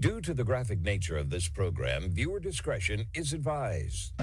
Due to the graphic nature of this program, viewer discretion is advised.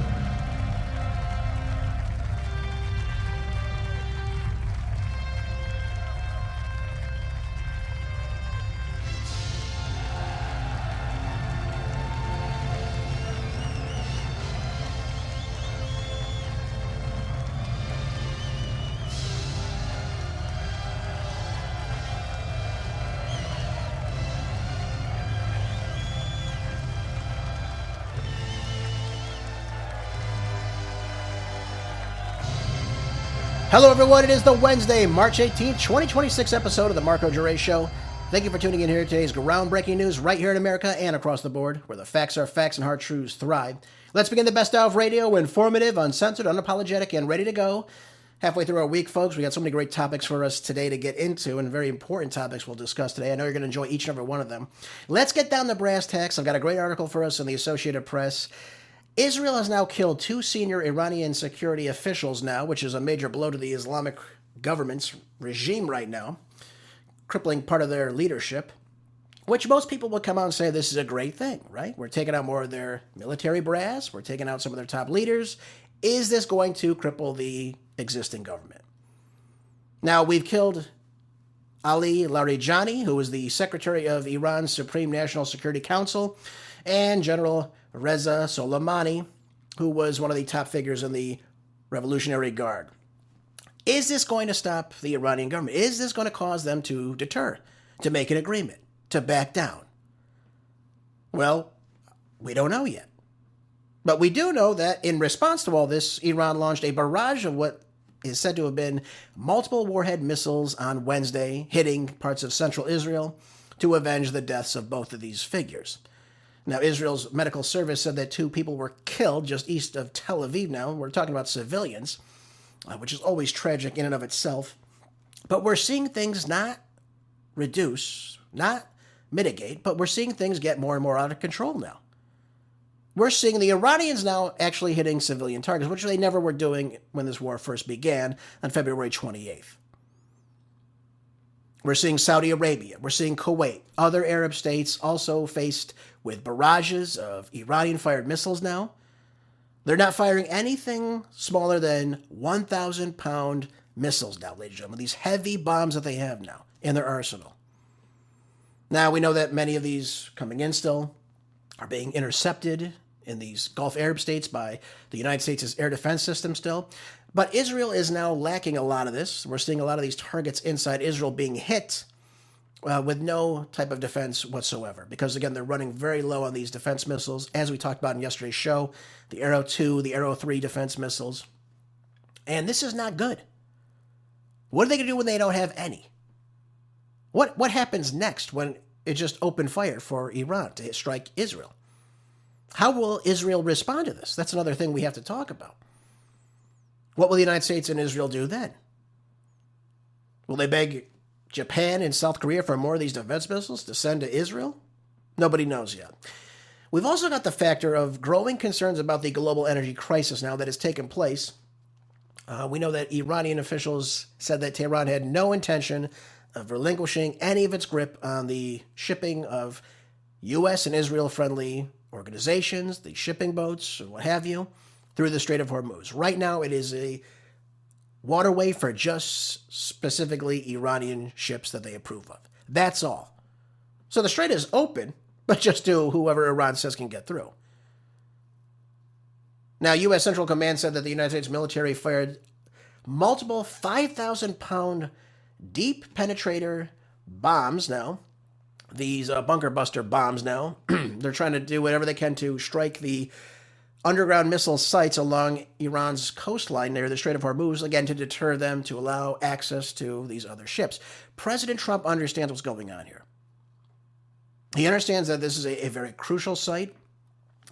Hello, everyone. It is the Wednesday, March 18th, 2026 episode of the Marco Jure Show. Thank you for tuning in here to today's groundbreaking news right here in America and across the board, where the facts are facts and hard truths thrive. Let's begin the best of radio, informative, uncensored, unapologetic, and ready to go. Halfway through our week, folks, we got so many great topics for us today to get into, and very important topics we'll discuss today. I know you're going to enjoy each and every one of them. Let's get down to brass tacks. I've got a great article for us in the Associated Press. Israel has now killed 2 senior Iranian security officials now, which is a major blow to the Islamic government's regime right now, crippling part of their leadership, which most people would come out and say this is a great thing, right? We're taking out more of their military brass. We're taking out some of their top leaders. Is this going to cripple the existing government? Now, we've killed Ali Larijani, who was the secretary of Iran's Supreme National Security Council, and General Reza Soleimani, who was one of the top figures in the Revolutionary Guard. Is this going to stop the Iranian government? Is this going to cause them to deter, to make an agreement, to back down? Well, we don't know yet. But we do know that in response to all this, Iran launched a barrage of what is said to have been multiple warhead missiles on Wednesday, hitting parts of central Israel to avenge the deaths of both of these figures. Now, Israel's medical service said that 2 people were killed just east of Tel Aviv now. We're talking about civilians, which is always tragic in and of itself. But we're seeing things not reduce, not mitigate, but we're seeing things get more and more out of control now. We're seeing the Iranians now actually hitting civilian targets, which they never were doing when this war first began on February 28th. We're seeing Saudi Arabia, we're seeing Kuwait, other Arab states also faced with barrages of Iranian-fired missiles now. They're not firing anything smaller than 1,000-pound missiles now, ladies and gentlemen, these heavy bombs that they have now in their arsenal. Now, we know that many of these coming in still are being intercepted in these Gulf Arab states by the United States' air defense system still. But Israel is now lacking a lot of this. We're seeing a lot of these targets inside Israel being hit with no type of defense whatsoever. Because, again, they're running very low on these defense missiles, as we talked about in yesterday's show, the Arrow 2, the Arrow 3 defense missiles. And this is not good. What are they going to do when they don't have any? What happens next when it just opened fire for Iran to strike Israel? How will Israel respond to this? That's another thing we have to talk about. What will the United States and Israel do then? Will they beg Japan and South Korea for more of these defense missiles to send to Israel? Nobody knows yet. We've also got the factor of growing concerns about the global energy crisis now that has taken place. We know that Iranian officials said that Tehran had no intention of relinquishing any of its grip on the shipping of U.S. and Israel-friendly organizations, the shipping boats, or what have you, through the Strait of Hormuz. Right now, it is a waterway for just specifically Iranian ships that they approve of. That's all. So the strait is open, but just to whoever Iran says can get through. Now, U.S. Central Command said that the United States military fired multiple 5,000-pound deep penetrator bombs now. These bunker buster bombs now. They're trying to do whatever they can to strike the underground missile sites along Iran's coastline near the Strait of Hormuz, again, to deter them, to allow access to these other ships. President Trump understands what's going on here. He understands that this is a very crucial site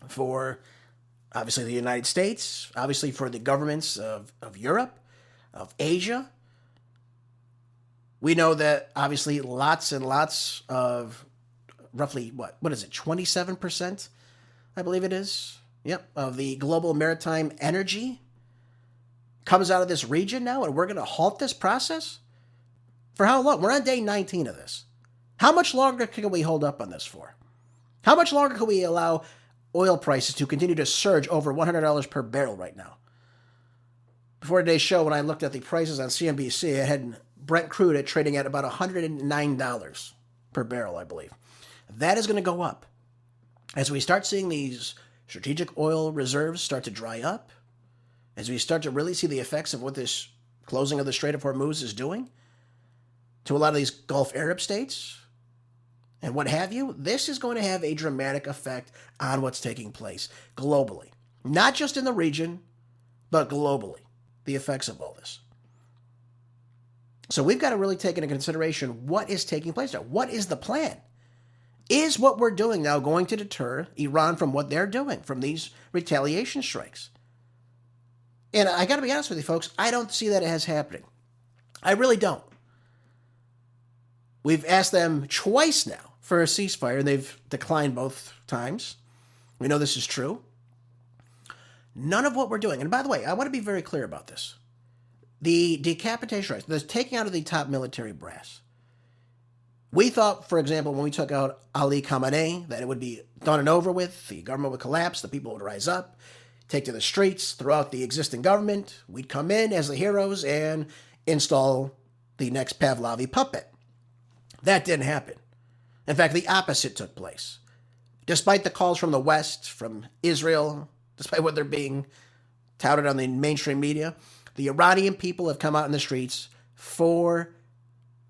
for, obviously, the United States, obviously for the governments of Europe, of Asia. We know that, obviously, lots and lots of, roughly, what is it, 27%, I believe it is, of the global maritime energy comes out of this region now, and we're going to halt this process? For how long? We're on day 19 of this. How much longer can we hold up on this for? How much longer can we allow oil prices to continue to surge over $100 per barrel right now? Before today's show, when I looked at the prices on CNBC, I had Brent crude trading at about $109 per barrel, I believe. That is going to go up. As we start seeing these strategic oil reserves start to dry up, as we start to really see the effects of what this closing of the Strait of Hormuz is doing to a lot of these Gulf Arab states and what have you, this is going to have a dramatic effect on what's taking place globally. Not just in the region, but globally, the effects of all this. So we've got to really take into consideration what is taking place now. What is the plan? Is what we're doing now going to deter Iran from what they're doing, from these retaliation strikes? And I got to be honest with you, folks, I don't see that as happening. I really don't. We've asked them twice now for a ceasefire, and they've declined both times. We know this is true. None of what we're doing, and by the way, I want to be very clear about this. The decapitation strikes, the taking out of the top military brass. We thought, for example, when we took out Ali Khamenei, that it would be done and over with, the government would collapse, the people would rise up, take to the streets, throw out the existing government. We'd come in as the heroes and install the next Pavlovi puppet. That didn't happen. In fact, the opposite took place. Despite the calls from the West, from Israel, despite what they're being touted on the mainstream media, the Iranian people have come out in the streets for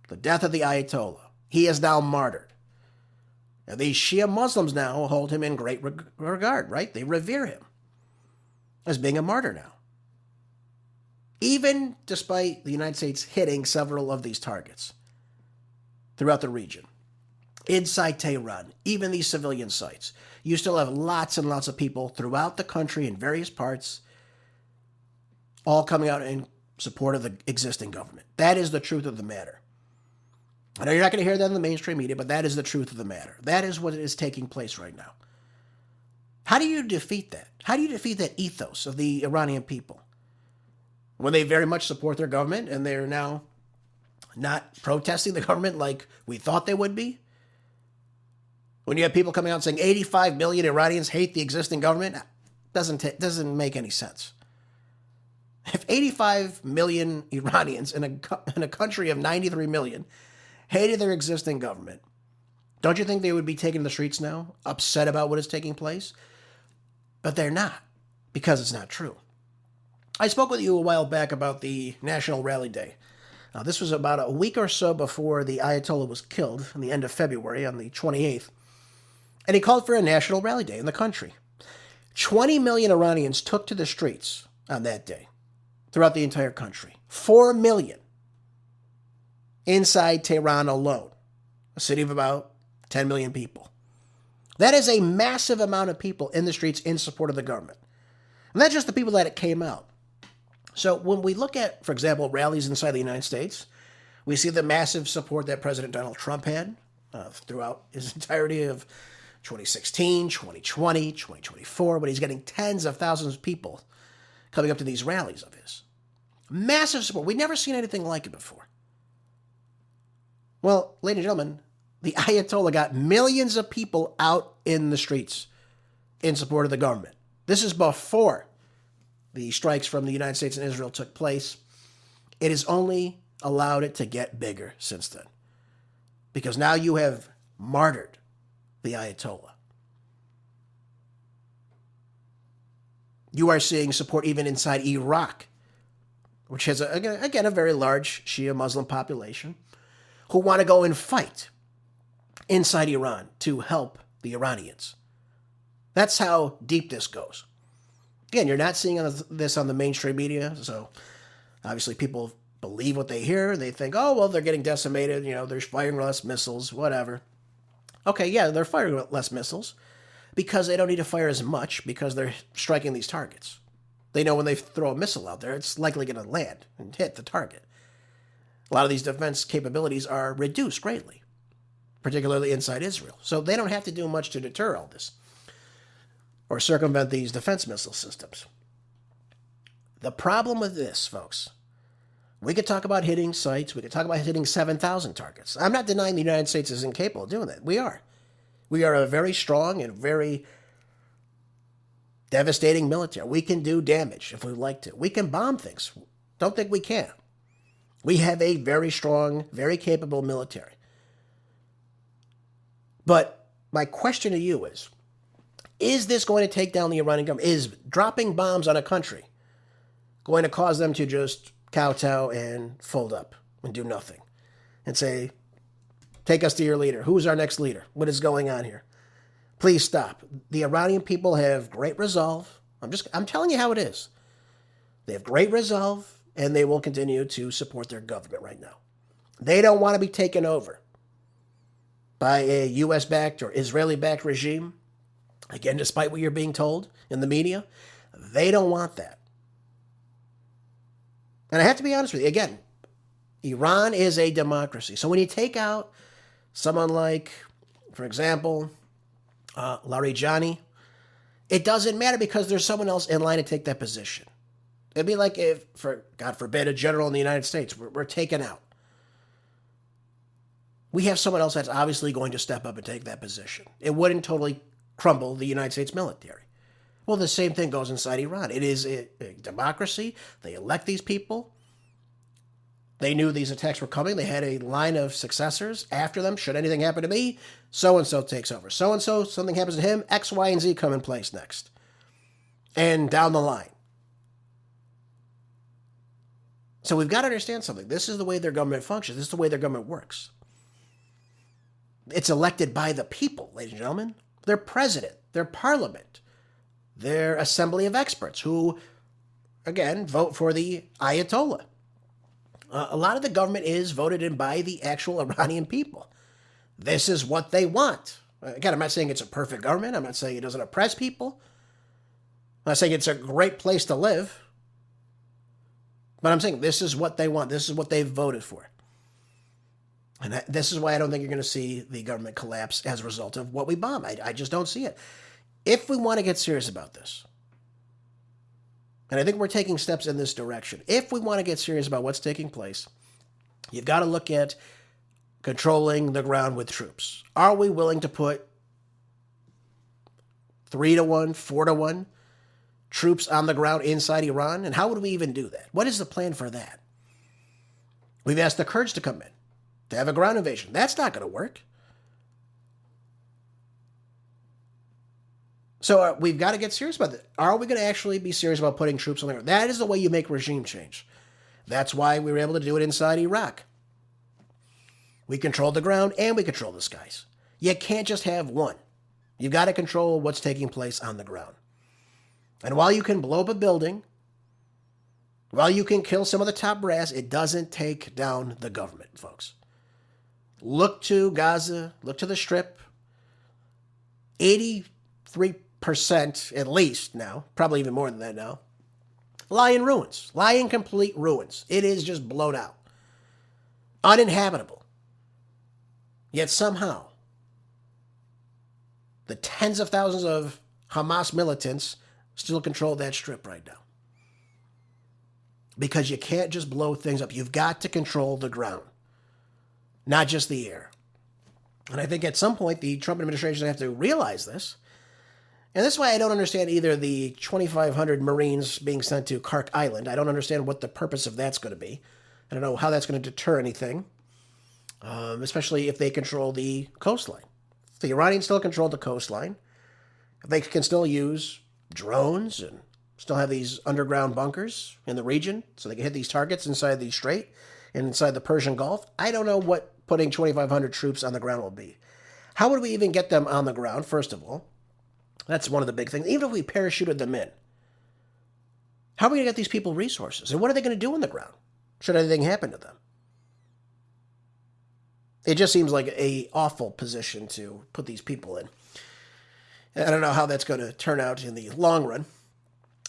the death of the Ayatollah. He is now martyred. And these Shia Muslims now hold him in great regard, right? They revere him as being a martyr now. Even despite the United States hitting several of these targets throughout the region, inside Tehran, even these civilian sites, you still have lots and lots of people throughout the country in various parts all coming out in support of the existing government. That is the truth of the matter. I know you're not going to hear that in the mainstream media, but that is the truth of the matter. That is what is taking place right now. How do you defeat that? How do you defeat that ethos of the Iranian people when they very much support their government and they're now not protesting the government like we thought they would be? When you have people coming out saying 85 million Iranians hate the existing government, doesn't make any sense. If 85 million Iranians in a country of 93 million hated their existing government, don't you think they would be taking the streets now, upset about what is taking place? But they're not, because it's not true. I spoke with you a while back about the National Rally Day. This was about a week or so before the Ayatollah was killed, in the end of February, on the 28th. And he called for a National Rally Day in the country. 20 million Iranians took to the streets on that day, throughout the entire country. 4 million inside Tehran alone, a city of about 10 million people. That is a massive amount of people in the streets in support of the government. And that's just the people that came out. So when we look at, for example, rallies inside the United States, we see the massive support that President Donald Trump had throughout his entirety of 2016, 2020, 2024, when he's getting tens of thousands of people coming up to these rallies of his. Massive support. We've never seen anything like it before. Well, ladies and gentlemen, the Ayatollah got millions of people out in the streets in support of the government. This is before the strikes from the United States and Israel took place. It has only allowed it to get bigger since then. Because now you have martyred the Ayatollah. You are seeing support even inside Iraq, which has, again, a very large Shia Muslim population, who want to go and fight inside Iran to help the Iranians. That's how deep this goes. Again, you're not seeing this on the mainstream media, so obviously people believe what they hear. They think, oh, well, they're getting decimated, they're firing less missiles, whatever. Okay, yeah, they're firing less missiles because they don't need to fire as much because they're striking these targets. They know when they throw a missile out there, it's likely going to land and hit the target. A lot of these defense capabilities are reduced greatly, particularly inside Israel. So they don't have to do much to deter all this or circumvent these defense missile systems. The problem with this, folks, we could talk about hitting sites. We could talk about hitting 7,000 targets. I'm not denying the United States is incapable of doing that. We are. We are a very strong and very devastating military. We can do damage if we like to. We can bomb things. Don't think we can't. We have a very strong, very capable military. But my question to you is this going to take down the Iranian government? Is dropping bombs on a country going to cause them to just kowtow and fold up and do nothing and say, take us to your leader? Who's our next leader? What is going on here? Please stop. The Iranian people have great resolve. I'm telling you how it is. They have great resolve, and they will continue to support their government right now. They don't want to be taken over by a U.S.-backed or Israeli-backed regime. Again, despite what you're being told in the media, they don't want that. And I have to be honest with you, again, Iran is a democracy. So when you take out someone like, for example, Larijani, it doesn't matter because there's someone else in line to take that position. It'd be like if, for God forbid, a general in the United States we're taken out. We have someone else that's obviously going to step up and take that position. It wouldn't totally crumble the United States military. Well, the same thing goes inside Iran. It is a democracy. They elect these people. They knew these attacks were coming. They had a line of successors after them. Should anything happen to me, so-and-so takes over. So-and-so, something happens to him, X, Y, and Z come in place next. And down the line. So we've got to understand something. This is the way their government functions. This is the way their government works. It's elected by the people, ladies and gentlemen. Their president, their parliament, their assembly of experts who, again, vote for the Ayatollah. A lot of the government is voted in by the actual Iranian people. This is what they want. Again, I'm not saying it's a perfect government. I'm not saying it doesn't oppress people. I'm not saying it's a great place to live. But I'm saying this is what they want. This is what they've voted for. And this is why I don't think you're going to see the government collapse as a result of what we bomb. I just don't see it. If we want to get serious about this, and I think we're taking steps in this direction, if we want to get serious about what's taking place, you've got to look at controlling the ground with troops. Are we willing to put 3-1, 4-1 troops on the ground inside Iran? And how would we even do that? What is the plan for that? We've asked the Kurds to come in, to have a ground invasion. That's not going to work. So we've got to get serious about that. Are we going to actually be serious about putting troops on the ground? That is the way you make regime change. That's why we were able to do it inside Iraq. We control the ground and we control the skies. You can't just have one. You've got to control what's taking place on the ground. And while you can blow up a building, while you can kill some of the top brass, it doesn't take down the government, folks. Look to Gaza, look to the Strip. 83% at least now, probably even more than that now, lie in ruins, lie in complete ruins. It is just blown out. Uninhabitable. Yet somehow, the tens of thousands of Hamas militants still control that strip right now. Because you can't just blow things up. You've got to control the ground, not just the air. And I think at some point the Trump administration have to realize this. And this is why I don't understand either the 2,500 Marines being sent to Kark Island. I don't understand what the purpose of that's going to be. I don't know how that's going to deter anything, especially if they control the coastline. If the Iranians still control the coastline, if they can still use drones and still have these underground bunkers in the region so they can hit these targets inside the Strait and inside the Persian Gulf, I don't know what putting 2,500 troops on the ground will be. How would we even get them on the ground, first of all? That's one of the big things. Even if we parachuted them in, how are we going to get these people resources? And what are they going to do on the ground should anything happen to them? It just seems like an awful position to put these people in. I don't know how that's going to turn out in the long run.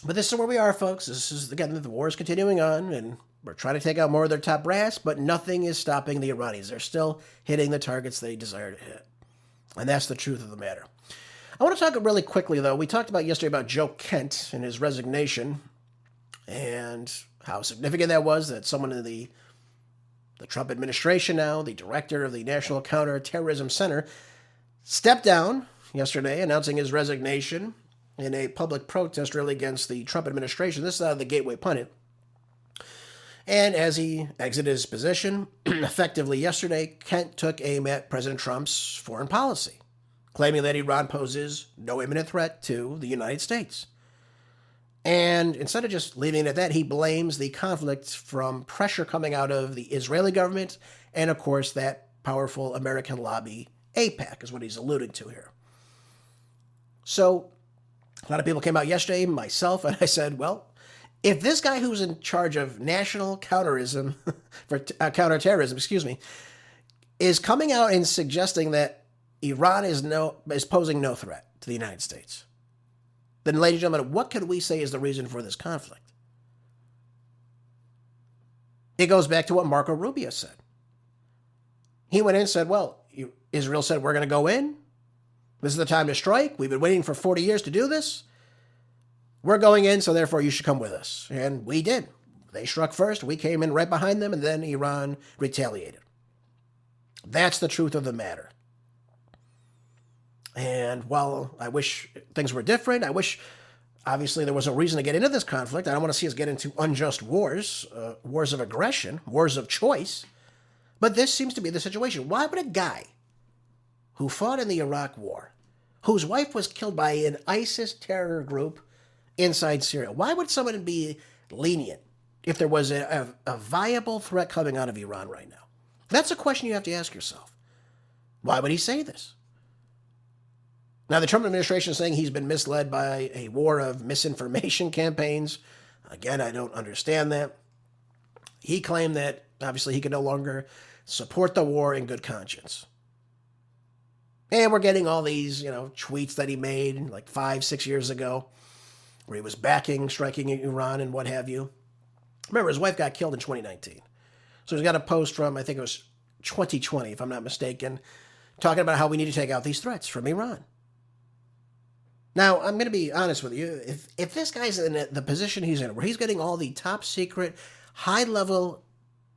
But this is where we are, folks. This is, again, the war is continuing on, and we're trying to take out more of their top brass, but nothing is stopping the Iranians. They're still hitting the targets they desire to hit. And that's the truth of the matter. I want to talk really quickly, though. We talked about yesterday about Joe Kent and his resignation and how significant that was, that someone in the Trump administration now, the director of the National Counterterrorism Center, stepped down yesterday, announcing his resignation in a public protest really against the Trump administration. This is out of the Gateway Pundit. And as he exited his position, effectively yesterday, Kent took aim at President Trump's foreign policy, claiming that Iran poses no imminent threat to the United States. And instead of just leaving it at that, he blames the conflict from pressure coming out of the Israeli government and, of course, that powerful American lobby, AIPAC, is what he's alluding to here. So a lot of people came out yesterday, myself, and I said, well, if this guy who's in charge of national counterterrorism, is coming out and suggesting that Iran is posing no threat to the United States, then, ladies and gentlemen, what could we say is the reason for this conflict? It goes back to what Marco Rubio said. He went in and said, well, Israel said, we're going to go in. This is the time to strike. We've been waiting for 40 years to do this. We're going in, so therefore you should come with us. And we did. They struck first. We came in right behind them, and then Iran retaliated. That's the truth of the matter. And while I wish things were different, I wish, obviously, there was a reason to get into this conflict. I don't want to see us get into unjust wars, wars of aggression, wars of choice. But this seems to be the situation. Why would a guy who fought in the Iraq War, whose wife was killed by an ISIS terror group inside Syria, why would someone be lenient if there was a viable threat coming out of Iran right now? That's a question you have to ask yourself. Why would he say this? Now, the Trump administration is saying he's been misled by a war of misinformation campaigns. Again, I don't understand that. He claimed that, obviously, he could no longer support the war in good conscience. And we're getting all these, tweets that he made like 5-6 years ago where he was backing striking Iran and what have you. Remember, his wife got killed in 2019. So he's got a post from, I think it was 2020, if I'm not mistaken, talking about how we need to take out these threats from Iran. Now, I'm going to be honest with you. If this guy's in the position he's in, where he's getting all the top secret, high-level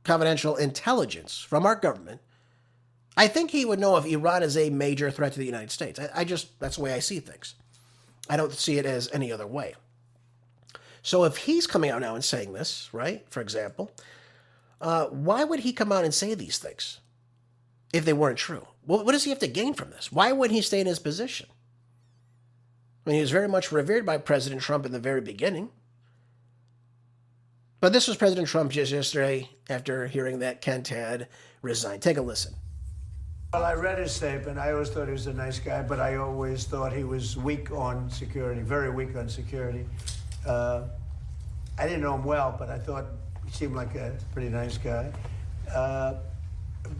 confidential intelligence from our government, I think he would know if Iran is a major threat to the United States. That's the way I see things. I don't see it as any other way. So if he's coming out now and saying this, right, for example, why would he come out and say these things if they weren't true? What does he have to gain from this? Why wouldn't he stay in his position? I mean, he was very much revered by President Trump in the very beginning. But this was President Trump just yesterday after hearing that Kent had resigned. Take a listen. Well, I read his statement. I always thought he was a nice guy, but I always thought he was weak on security, very weak on security. I didn't know him well, but I thought he seemed like a pretty nice guy.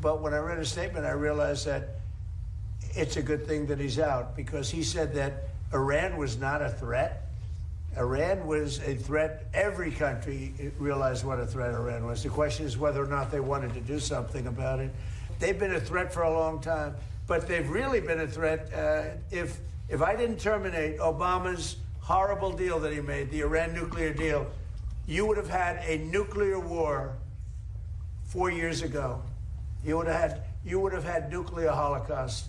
But when I read his statement, I realized that it's a good thing that he's out, because he said that Iran was not a threat. Iran was a threat. Every country realized what a threat Iran was. The question is whether or not they wanted to do something about it. They've been a threat for a long time, but they've really been a threat. If I didn't terminate Obama's horrible deal that he made, the Iran nuclear deal, you would have had a nuclear war 4 years ago. You would have had nuclear holocaust,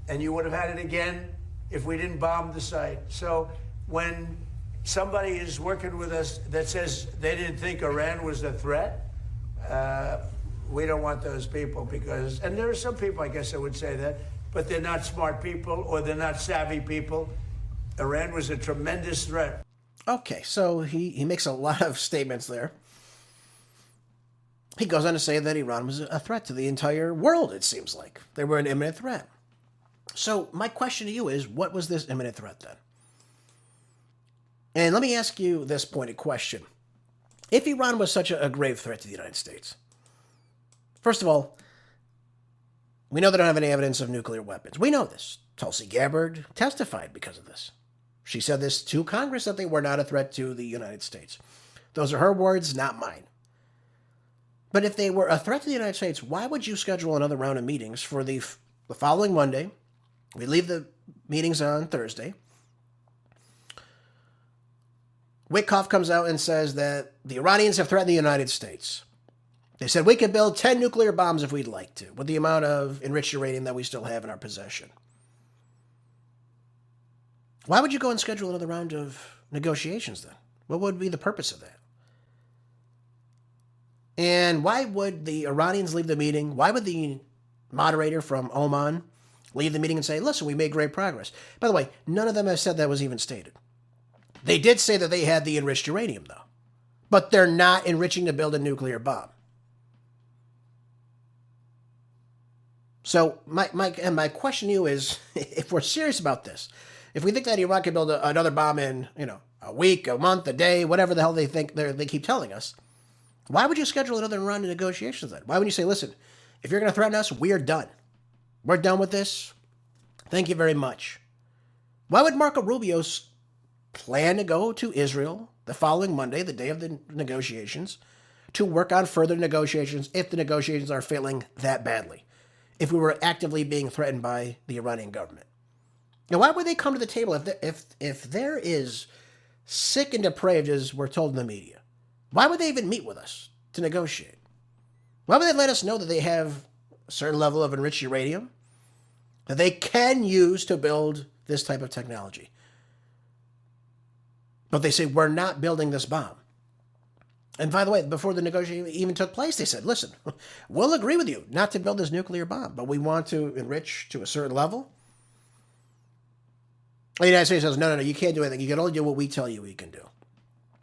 and you would have had it again if we didn't bomb the site. So when somebody is working with us that says they didn't think Iran was a threat, we don't want those people, because, and there are some people, I guess I would say that, but they're not smart people or they're not savvy people. Iran was a tremendous threat. Okay, so he makes a lot of statements there. He goes on to say that Iran was a threat to the entire world, it seems like. They were an imminent threat. So my question to you is, what was this imminent threat then? And let me ask you this pointed question. If Iran was such a grave threat to the United States, first of all, we know they don't have any evidence of nuclear weapons. We know this. Tulsi Gabbard testified because of this. She said this to Congress, that they were not a threat to the United States. Those are her words, not mine. But if they were a threat to the United States, why would you schedule another round of meetings for the following Monday? We leave the meetings on Thursday. Witkoff comes out and says that the Iranians have threatened the United States. They said we could build 10 nuclear bombs if we'd like to, with the amount of enriched uranium that we still have in our possession. Why would you go and schedule another round of negotiations then? What would be the purpose of that? And why would the Iranians leave the meeting? Why would the moderator from Oman leave the meeting and say, listen, we made great progress? By the way, none of them have said that was even stated. They did say that they had the enriched uranium, though. But they're not enriching to build a nuclear bomb. So my question to you is, if we're serious about this, if we think that Iran can build another bomb in, a week, a month, a day, whatever the hell they think they keep telling us, why would you schedule another round of negotiations then? Why would you say, listen, if you're going to threaten us, we're done. We're done with this. Thank you very much. Why would Marco Rubio plan to go to Israel the following Monday, the day of the negotiations, to work on further negotiations if the negotiations are failing that badly, if we were actively being threatened by the Iranian government? Now, why would they come to the table if they're as sick and depraved as we're told in the media? Why would they even meet with us to negotiate? Why would they let us know that they have a certain level of enriched uranium that they can use to build this type of technology? But they say, we're not building this bomb. And by the way, before the negotiation even took place, they said, listen, we'll agree with you not to build this nuclear bomb, but we want to enrich to a certain level. The United States says, no, you can't do anything. You can only do what we tell you we can do.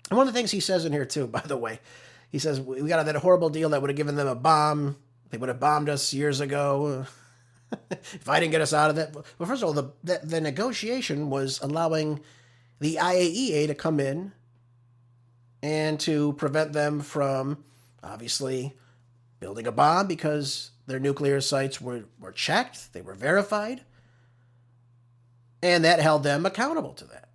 And one of the things he says in here, too, by the way, he says, we got that horrible deal that would have given them a bomb. They would have bombed us years ago if I didn't get us out of that. Well, first of all, the negotiation was allowing the IAEA to come in and to prevent them from, obviously, building a bomb because their nuclear sites were checked, they were verified, and that held them accountable to that.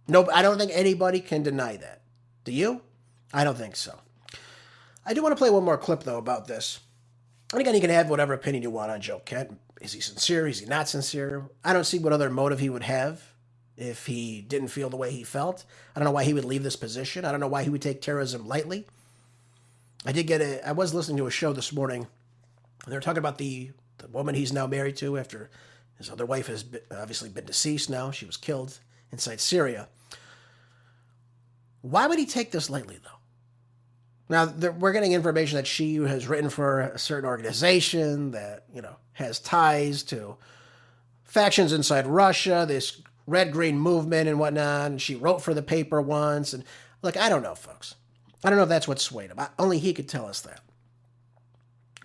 No, I don't think anybody can deny that. Do you? I don't think so. I do want to play one more clip, though, about this. And again, you can have whatever opinion you want on Joe Kent. Is he sincere? Is he not sincere? I don't see what other motive he would have if he didn't feel the way he felt. I don't know why he would leave this position. I don't know why he would take terrorism lightly. I was listening to a show this morning. And they were talking about the woman he's now married to after his other wife has obviously been deceased now. She was killed inside Syria. Why would he take this lightly, though? Now, we're getting information that she has written for a certain organization that, has ties to factions inside Russia, this red-green movement and whatnot, and she wrote for the paper once. And look, I don't know, folks. I don't know if that's what swayed him. Only he could tell us that.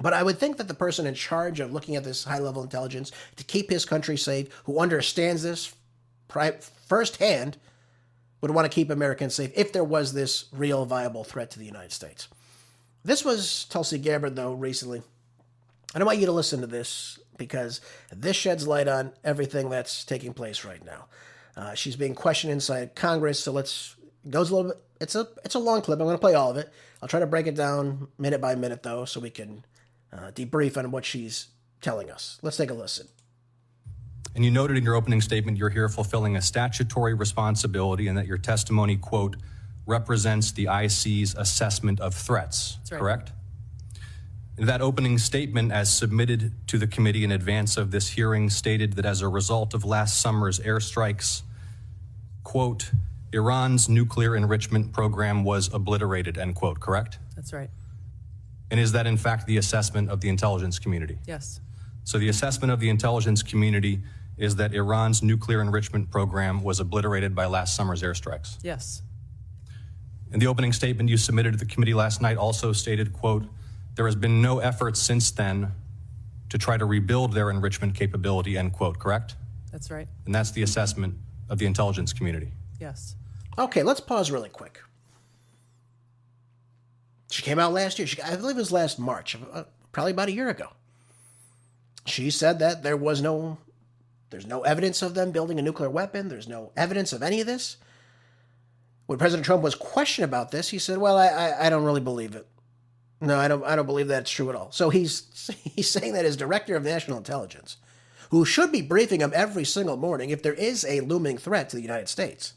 But I would think that the person in charge of looking at this high-level intelligence to keep his country safe, who understands this firsthand, would want to keep Americans safe if there was this real viable threat to the United States. This was Tulsi Gabbard, though, recently. And I want you to listen to this because this sheds light on everything that's taking place right now. She's being questioned inside Congress, so goes a little bit. It's a long clip. I'm going to play all of it. I'll try to break it down minute by minute, though, so we can debrief on what she's telling us. Let's take a listen. And you noted in your opening statement you're here fulfilling a statutory responsibility and that your testimony, quote, represents the IC's assessment of threats, That's right. Correct? That opening statement, as submitted to the committee in advance of this hearing, stated that as a result of last summer's airstrikes, quote, Iran's nuclear enrichment program was obliterated, end quote, correct? That's right. And is that in fact the assessment of the intelligence community? Yes. So the assessment of the intelligence community is that Iran's nuclear enrichment program was obliterated by last summer's airstrikes. Yes. And the opening statement you submitted to the committee last night also stated, quote, there has been no effort since then to try to rebuild their enrichment capability, end quote, correct? That's right. And that's the assessment of the intelligence community. Yes. Okay, let's pause really quick. She came out last year. I believe it was last March, probably about a year ago. She said that there's no evidence of them building a nuclear weapon. There's no evidence of any of this. When President Trump was questioned about this, he said, well, I don't really believe it. No, I don't believe that's true at all. So he's saying that as director of national intelligence, who should be briefing him every single morning if there is a looming threat to the United States.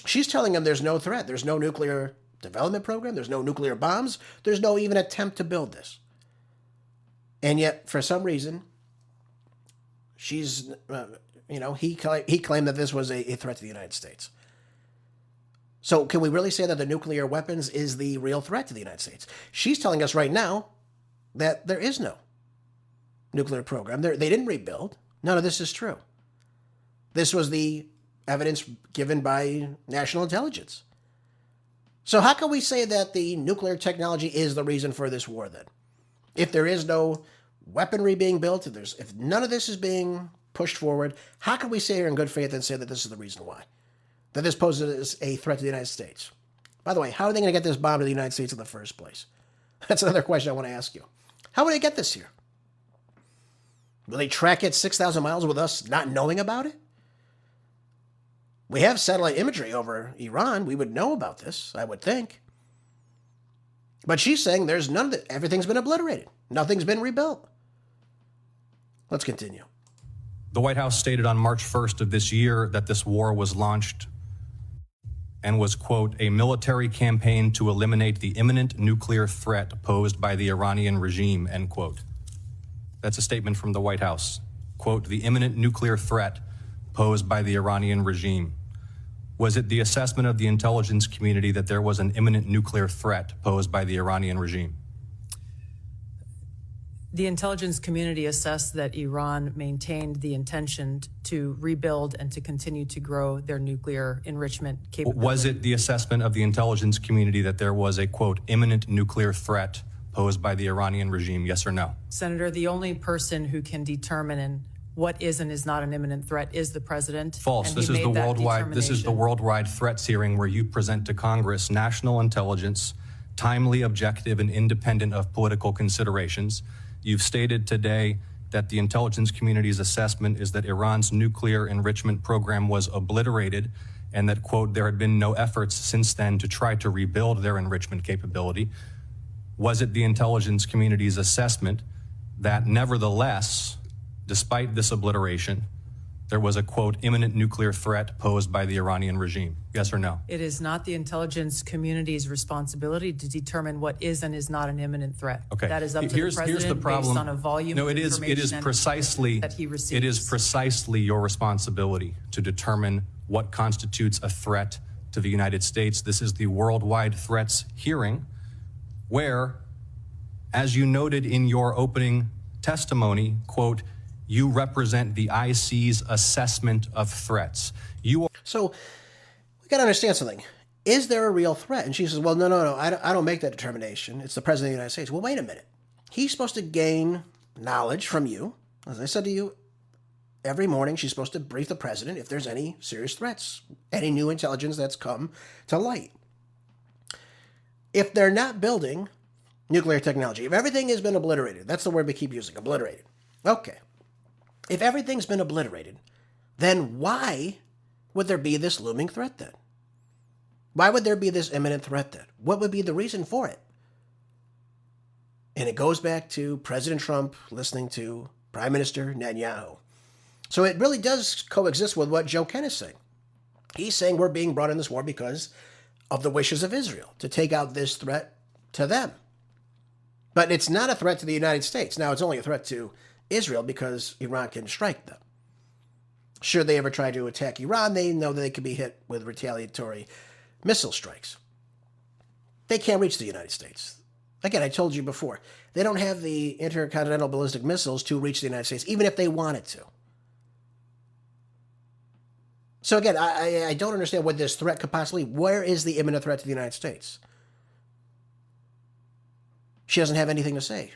She's telling him there's no threat. There's no nuclear development program. There's no nuclear bombs. There's no even attempt to build this. And yet, for some reason, She's, he claimed that this was a threat to the United States. So can we really say that the nuclear weapons is the real threat to the United States? She's telling us right now that there is no nuclear program. They didn't rebuild. None of this is true. This was the evidence given by national intelligence. So how can we say that the nuclear technology is the reason for this war then? If there is no weaponry being built, if none of this is being pushed forward, how can we sit here in good faith and say that this is the reason why? That this poses a threat to the United States? By the way, how are they going to get this bomb to the United States in the first place? That's another question I want to ask you. How would they get this here? Will they track it 6,000 miles with us not knowing about it? We have satellite imagery over Iran. We would know about this, I would think. But she's saying there's none of it. Everything's been obliterated. Nothing's been rebuilt. Let's continue. The White House stated on March 1st of this year that this war was launched and was, quote, a military campaign to eliminate the imminent nuclear threat posed by the Iranian regime, end quote. That's a statement from the White House. Quote, the imminent nuclear threat posed by the Iranian regime. Was it the assessment of the intelligence community that there was an imminent nuclear threat posed by the Iranian regime? The intelligence community assessed that Iran maintained the intention to rebuild and to continue to grow their nuclear enrichment capability. Was it the assessment of the intelligence community that there was a, quote, imminent nuclear threat posed by the Iranian regime, yes or no? Senator, the only person who can determine what is and is not an imminent threat is the president. False. This is the worldwide threats hearing where you present to Congress national intelligence, timely, objective, and independent of political considerations. You've stated today that the intelligence community's assessment is that Iran's nuclear enrichment program was obliterated and that, quote, there had been no efforts since then to try to rebuild their enrichment capability. Was it the intelligence community's assessment that nevertheless, despite this obliteration, there was a, quote, imminent nuclear threat posed by the Iranian regime? Yes or no? It is not the intelligence community's responsibility to determine what is and is not an imminent threat. Okay. That is up to the president here's the problem. Based on a volume of information it is precisely that he receives. It is precisely your responsibility to determine what constitutes a threat to the United States. This is the worldwide threats hearing where, as you noted in your opening testimony, quote, you represent the IC's assessment of threats. So we got to understand something. Is there a real threat? And she says, well, no, I don't make that determination. It's the president of the United States. Well, wait a minute. He's supposed to gain knowledge from you. As I said to you, every morning she's supposed to brief the president if there's any serious threats, any new intelligence that's come to light. If they're not building nuclear technology, if everything has been obliterated, that's the word we keep using, obliterated. Okay. If everything's been obliterated, then why would there be this looming threat then? Why would there be this imminent threat then? What would be the reason for it? And it goes back to President Trump listening to Prime Minister Netanyahu. So it really does coexist with what Joe Ken is saying. He's saying we're being brought in this war because of the wishes of Israel to take out this threat to them. But it's not a threat to the United States. Now, it's only a threat to Israel because Iran can strike them. Should they ever try to attack Iran, they know that they could be hit with retaliatory missile strikes. They can't reach the United States. Again, I told you before, they don't have the intercontinental ballistic missiles to reach the United States, even if they wanted to. So again, I don't understand what this threat could possibly... Where is the imminent threat to the United States? She doesn't have anything to say.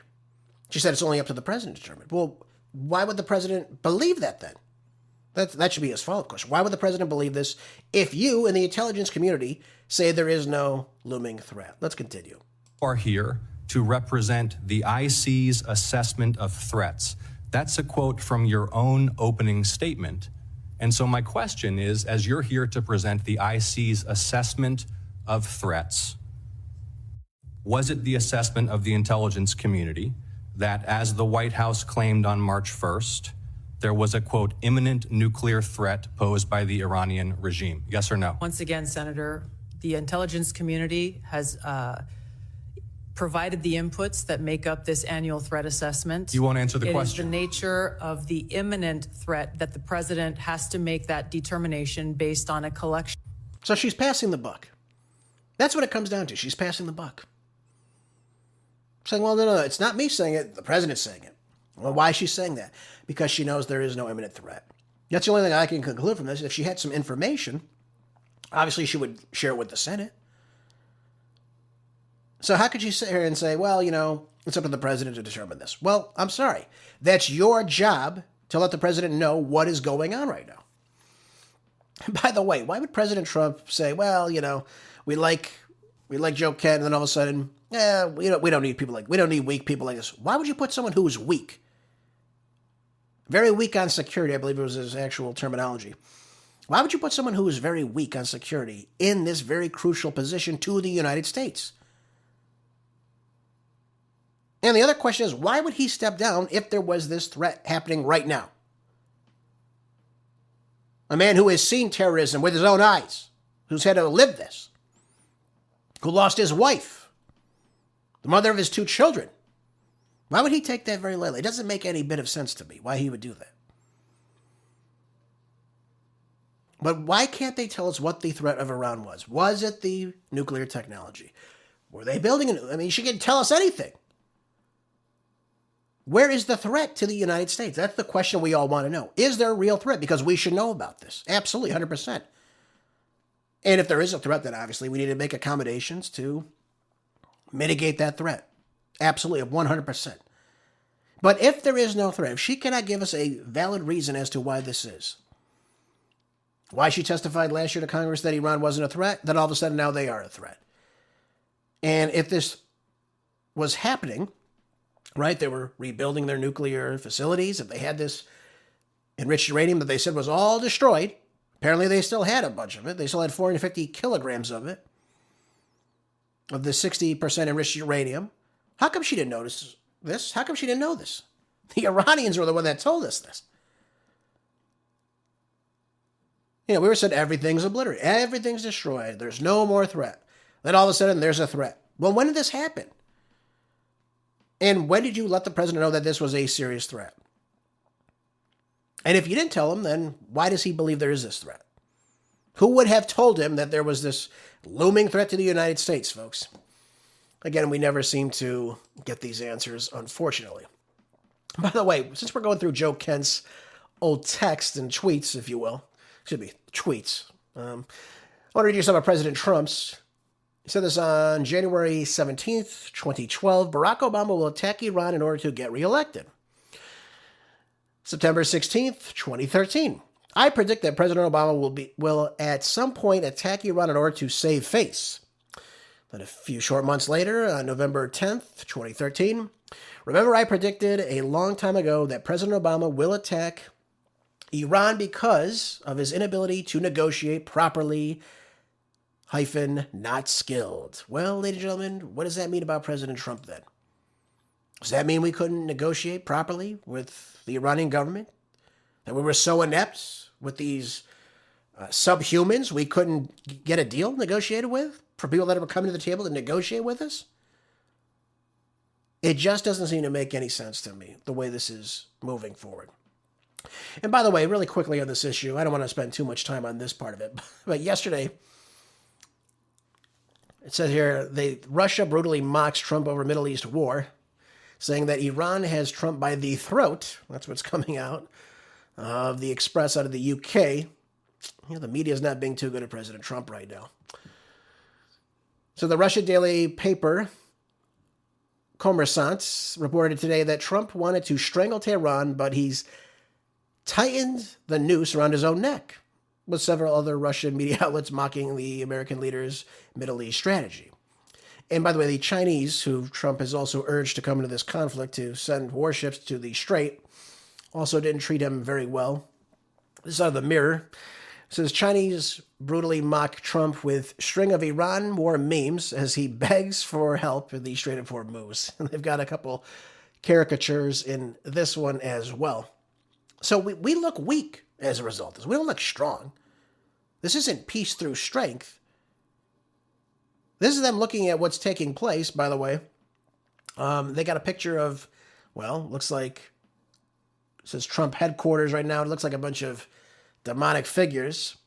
She said it's only up to the president to determine. Well, why would the president believe that then? That should be his follow-up question. Why would the president believe this if you in the intelligence community say there is no looming threat? Let's continue. Are here to represent the IC's assessment of threats. That's a quote from your own opening statement. And so my question is, as you're here to present the IC's assessment of threats, was it the assessment of the intelligence community that, as the White House claimed on March 1st, there was a, quote, imminent nuclear threat posed by the Iranian regime? Yes or no? Once again, Senator, the intelligence community has provided the inputs that make up this annual threat assessment. You won't answer the It is question. the nature of the imminent threat that the president has to make that determination based on a collection. So she's passing the buck. That's what it comes down to. She's passing the buck. Saying, well, no, it's not me saying it. The president's saying it. Well, why is she saying that? Because she knows there is no imminent threat. That's the only thing I can conclude from this. If she had some information, obviously she would share it with the Senate. So how could you sit here and say, well, it's up to the president to determine this? Well, I'm sorry. That's your job to let the president know what is going on right now. By the way, why would President Trump say, well, we like Joe Kent, and then all of a sudden, we don't need we don't need weak people like this. Why would you put someone who is weak? Very weak on security, I believe it was his actual terminology. Why would you put someone who is very weak on security in this very crucial position to the United States? And the other question is, why would he step down if there was this threat happening right now? A man who has seen terrorism with his own eyes, who's had to live this, who lost his wife, the mother of his 2 children. Why would he take that very lightly? It doesn't make any bit of sense to me why he would do that. But why can't they tell us what the threat of Iran was? Was it the nuclear technology? Were they building it? I mean, she can tell us anything. Where is the threat to the United States? That's the question we all want to know. Is there a real threat? Because we should know about this. Absolutely, 100%. And if there is a threat, then obviously we need to make accommodations to mitigate that threat. Absolutely, 100%. But if there is no threat, if she cannot give us a valid reason as to why this is, why she testified last year to Congress that Iran wasn't a threat, then all of a sudden now they are a threat. And if this was happening, right, they were rebuilding their nuclear facilities, if they had this enriched uranium that they said was all destroyed, apparently they still had a bunch of it. They still had 450 kilograms of it, of the 60% enriched uranium. How come she didn't notice this? How come she didn't know this? The Iranians were the one that told us this. We were said everything's obliterated. Everything's destroyed. There's no more threat. Then all of a sudden, there's a threat. Well, when did this happen? And when did you let the president know that this was a serious threat? And if you didn't tell him, then why does he believe there is this threat? Who would have told him that there was this looming threat to the United States, folks? Again, we never seem to get these answers, unfortunately. By the way, since we're going through Joe Kent's old texts and tweets, if you will, tweets. I want to read you some of President Trump's. He said this on January 17th, 2012. Barack Obama will attack Iran in order to get reelected. September 16th, 2013. I predict that President Obama will at some point attack Iran in order to save face. Then a few short months later, on November 10th, 2013. Remember, I predicted a long time ago that President Obama will attack Iran because of his inability to negotiate properly, not skilled. Well, ladies and gentlemen, what does that mean about President Trump then? Does that mean we couldn't negotiate properly with the Iranian government? That we were so inept with these subhumans we couldn't get a deal negotiated with for people that were coming to the table to negotiate with us? It just doesn't seem to make any sense to me, the way this is moving forward. And by the way, really quickly on this issue, I don't want to spend too much time on this part of it, but yesterday, it says here, Russia brutally mocks Trump over Middle East war, saying that Iran has Trump by the throat. That's what's coming out of the Express out of the UK. The media is not being too good at President Trump right now. So the Russia daily paper, Kommersant, reported today that Trump wanted to strangle Tehran, but he's tightened the noose around his own neck, with several other Russian media outlets mocking the American leader's Middle East strategy. And by the way, the Chinese, who Trump has also urged to come into this conflict to send warships to the Strait, also didn't treat him very well. This is out of the Mirror. It says, Chinese brutally mock Trump with string of Iran war memes as he begs for help in the Strait of Hormuz. And they've got a couple caricatures in this one as well. So we look weak as a result of this. We don't look strong. This isn't peace through strength. This is them looking at what's taking place, by the way, They got a picture of, well, looks like, it says Trump headquarters right now. It looks like a bunch of demonic figures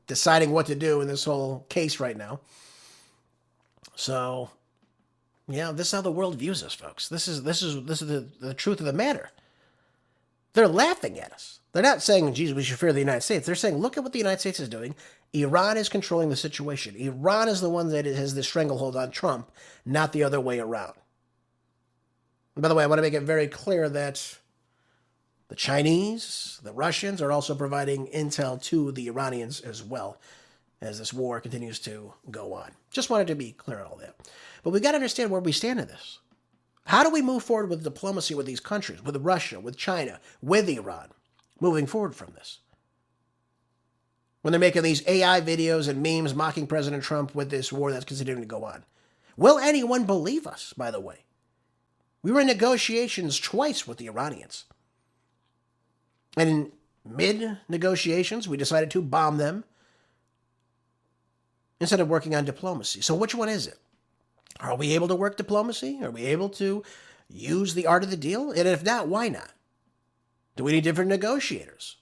deciding what to do in this whole case right now. So, yeah, this is how the world views us, folks. This is the truth of the matter. They're laughing at us. They're not saying, geez, we should fear the United States. They're saying, look at what the United States is doing. Iran is controlling the situation. Iran is the one that has the stranglehold on Trump, not the other way around. And by the way, I want to make it very clear that the Chinese, the Russians are also providing intel to the Iranians as well as this war continues to go on. Just wanted to be clear on all that. But we've got to understand where we stand in this. How do we move forward with diplomacy with these countries, with Russia, with China, with Iran, moving forward from this? When they're making these AI videos and memes mocking President Trump with this war that's continuing to go on. Will anyone believe us, by the way? We were in negotiations twice with the Iranians. And in mid-negotiations, we decided to bomb them instead of working on diplomacy. So which one is it? Are we able to work diplomacy? Are we able to use the art of the deal? And if not, why not? Do we need different negotiators?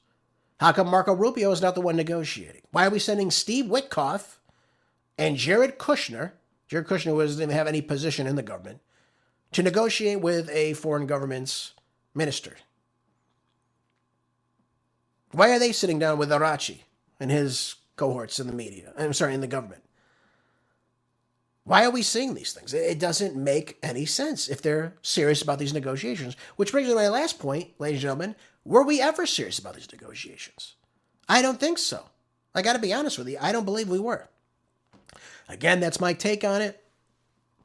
How come Marco Rubio is not the one negotiating? Why are we sending Steve Witkoff and Jared Kushner who doesn't even have any position in the government, to negotiate with a foreign government's minister? Why are they sitting down with Arachi and his cohorts in the media? In the government. Why are we seeing these things? It doesn't make any sense if they're serious about these negotiations. Which brings me to my last point, ladies and gentlemen. Were we ever serious about these negotiations? I don't think so. I got to be honest with you. I don't believe we were. Again, that's my take on it.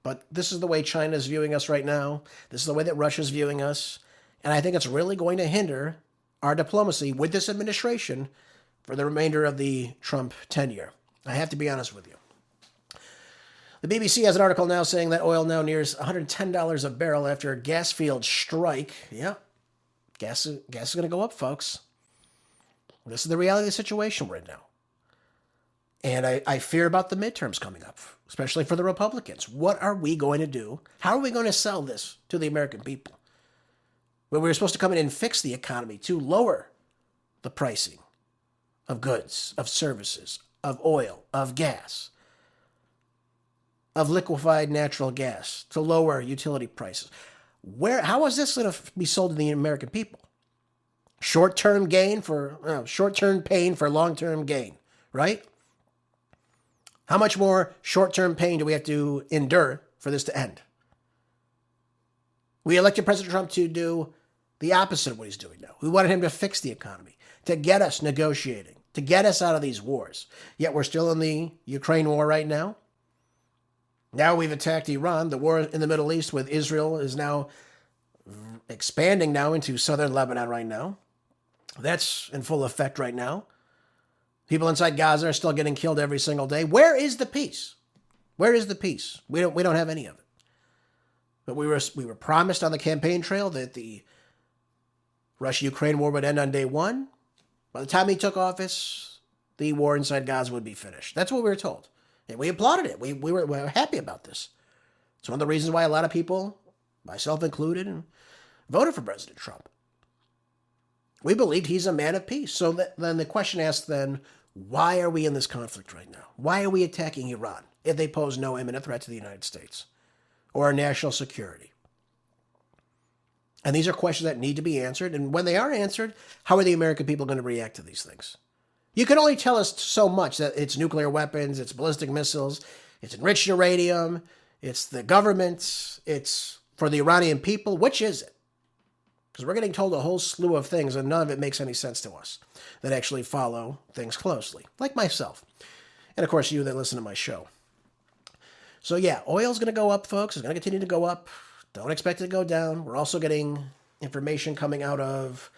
But this is the way China's viewing us right now. This is the way that Russia's viewing us. And I think it's really going to hinder our diplomacy with this administration for the remainder of the Trump tenure. I have to be honest with you. The BBC has an article now saying that oil now nears $110 a barrel after a gas field strike. Yeah, gas is going to go up, folks. This is the reality of the situation we're in now. And I fear about the midterms coming up, especially for the Republicans. What are we going to do? How are we going to sell this to the American people? When we were supposed to come in and fix the economy to lower the pricing of goods, of services, of oil, of gas, of liquefied natural gas, to lower utility prices. How is this going to be sold to the American people? Short-term pain for long-term gain, right? How much more short-term pain do we have to endure for this to end? We elected President Trump to do the opposite of what he's doing now. We wanted him to fix the economy, to get us negotiating, to get us out of these wars. Yet we're still in the Ukraine war right now. Now we've attacked Iran. The war in the Middle East with Israel is now expanding now into southern Lebanon right now. That's in full effect right now. People inside Gaza are still getting killed every single day. Where is the peace? Where is the peace? We don't have any of it. But we were promised on the campaign trail that the Russia-Ukraine war would end on day one. By the time he took office, the war inside Gaza would be finished. That's what we were told. And we applauded it. We were happy about this. It's one of the reasons why a lot of people, myself included, voted for President Trump. We believed he's a man of peace. So then the question asked then, why are we in this conflict right now? Why are we attacking Iran if they pose no imminent threat to the United States or our national security? And these are questions that need to be answered. And when they are answered, how are the American people going to react to these things? You can only tell us so much that it's nuclear weapons, it's ballistic missiles, it's enriched uranium, it's the government, it's for the Iranian people. Which is it? Because we're getting told a whole slew of things and none of it makes any sense to us that actually follow things closely, like myself. And of course, you that listen to my show. So yeah, oil's going to go up, folks. It's going to continue to go up. Don't expect it to go down. We're also getting information coming out of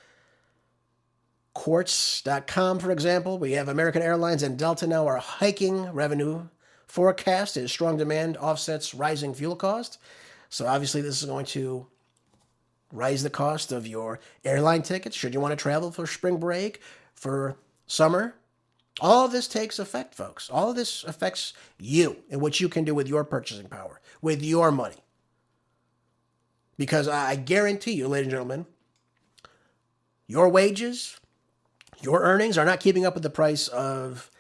Quartz.com, for example. We have American Airlines and Delta now are hiking revenue forecast as strong demand offsets rising fuel cost. So obviously this is going to raise the cost of your airline tickets should you want to travel for spring break, for summer. All of this takes effect, folks. All of this affects you and what you can do with your purchasing power, with your money. Because I guarantee you, ladies and gentlemen, your wages, your earnings are not keeping up with the price of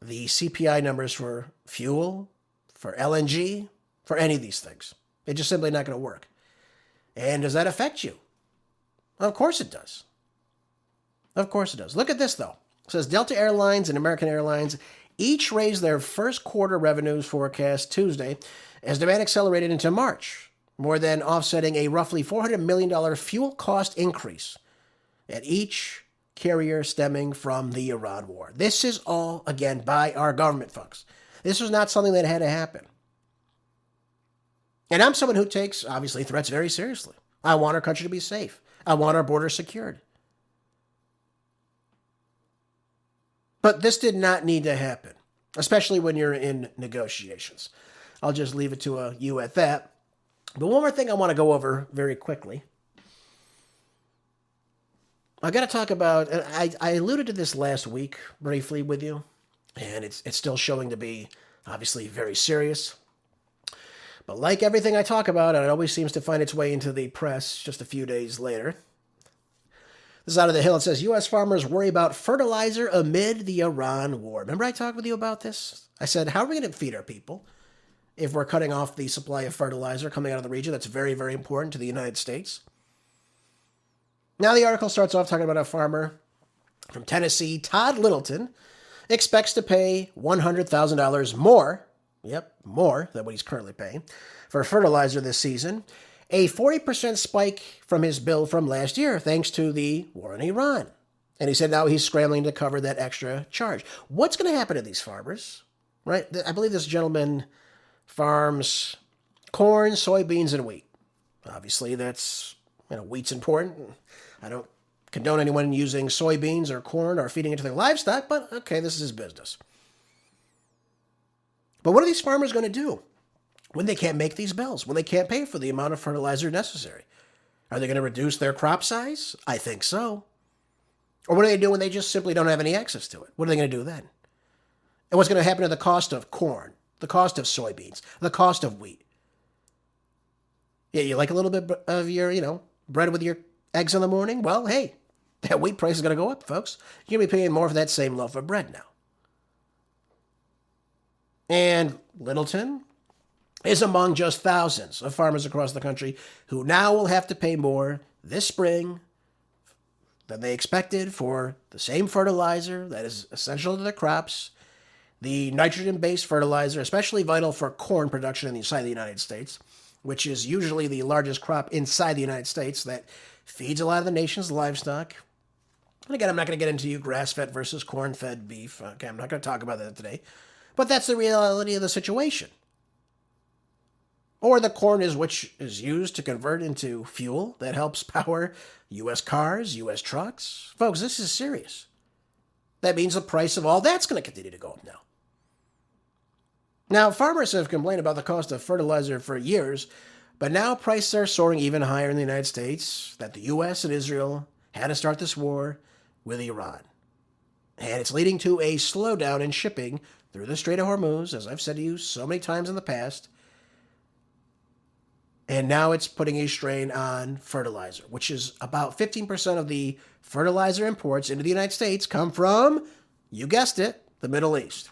the CPI numbers for fuel, for LNG, for any of these things. It's just simply not going to work. And does that affect you? Of course it does. Of course it does. Look at this, though. It says Delta Airlines and American Airlines each raised their first quarter revenues forecast Tuesday as demand accelerated into March, more than offsetting a roughly $400 million fuel cost increase at each carrier stemming from the Iran war. This is all, again, by our government, folks. This was not something that had to happen. And I'm someone who takes, obviously, threats very seriously. I want our country to be safe. I want our borders secured. But this did not need to happen, especially when you're in negotiations. I'll just leave it to you at that. But one more thing I want to go over very quickly. I got to talk about, I alluded to this last week briefly with you, and it's still showing to be obviously very serious. But like everything I talk about, it always seems to find its way into the press just a few days later. This is out of the Hill. It says, U.S. farmers worry about fertilizer amid the Iran war. Remember I talked with you about this? I said, how are we going to feed our people if we're cutting off the supply of fertilizer coming out of the region? That's very, very important to the United States. Now the article starts off talking about a farmer from Tennessee, Todd Littleton, expects to pay $100,000 more, more than what he's currently paying, for fertilizer this season. A 40% spike from his bill from last year, thanks to the war in Iran. And he said now he's scrambling to cover that extra charge. What's going to happen to these farmers? Right? I believe this gentleman farms corn, soybeans, and wheat. Obviously, that's, wheat's important. I don't condone anyone using soybeans or corn or feeding it to their livestock, but okay, this is his business. But what are these farmers going to do when they can't make these bills, when they can't pay for the amount of fertilizer necessary? Are they going to reduce their crop size? I think so. Or what are they do when they just simply don't have any access to it? What are they going to do then? And what's going to happen to the cost of corn, the cost of soybeans, the cost of wheat? Yeah, you like a little bit of your, bread with your eggs in the morning? Well, hey, that wheat price is going to go up, folks. You're going to be paying more for that same loaf of bread now. And Littleton is among just thousands of farmers across the country who now will have to pay more this spring than they expected for the same fertilizer that is essential to their crops, the nitrogen-based fertilizer, especially vital for corn production inside the United States, which is usually the largest crop inside the United States that feeds a lot of the nation's livestock. And again, I'm not going to get into grass-fed versus corn-fed beef. Okay, I'm not going to talk about that today. But that's the reality of the situation. Or the corn which is used to convert into fuel that helps power U.S. cars, U.S. trucks. Folks, this is serious. That means the price of all that's going to continue to go up now. Now, farmers have complained about the cost of fertilizer for years, but now prices are soaring even higher in the United States that the U.S. and Israel had to start this war with Iran. And it's leading to a slowdown in shipping through the Strait of Hormuz, as I've said to you so many times in the past. And now it's putting a strain on fertilizer, which is about 15% of the fertilizer imports into the United States come from, you guessed it, the Middle East.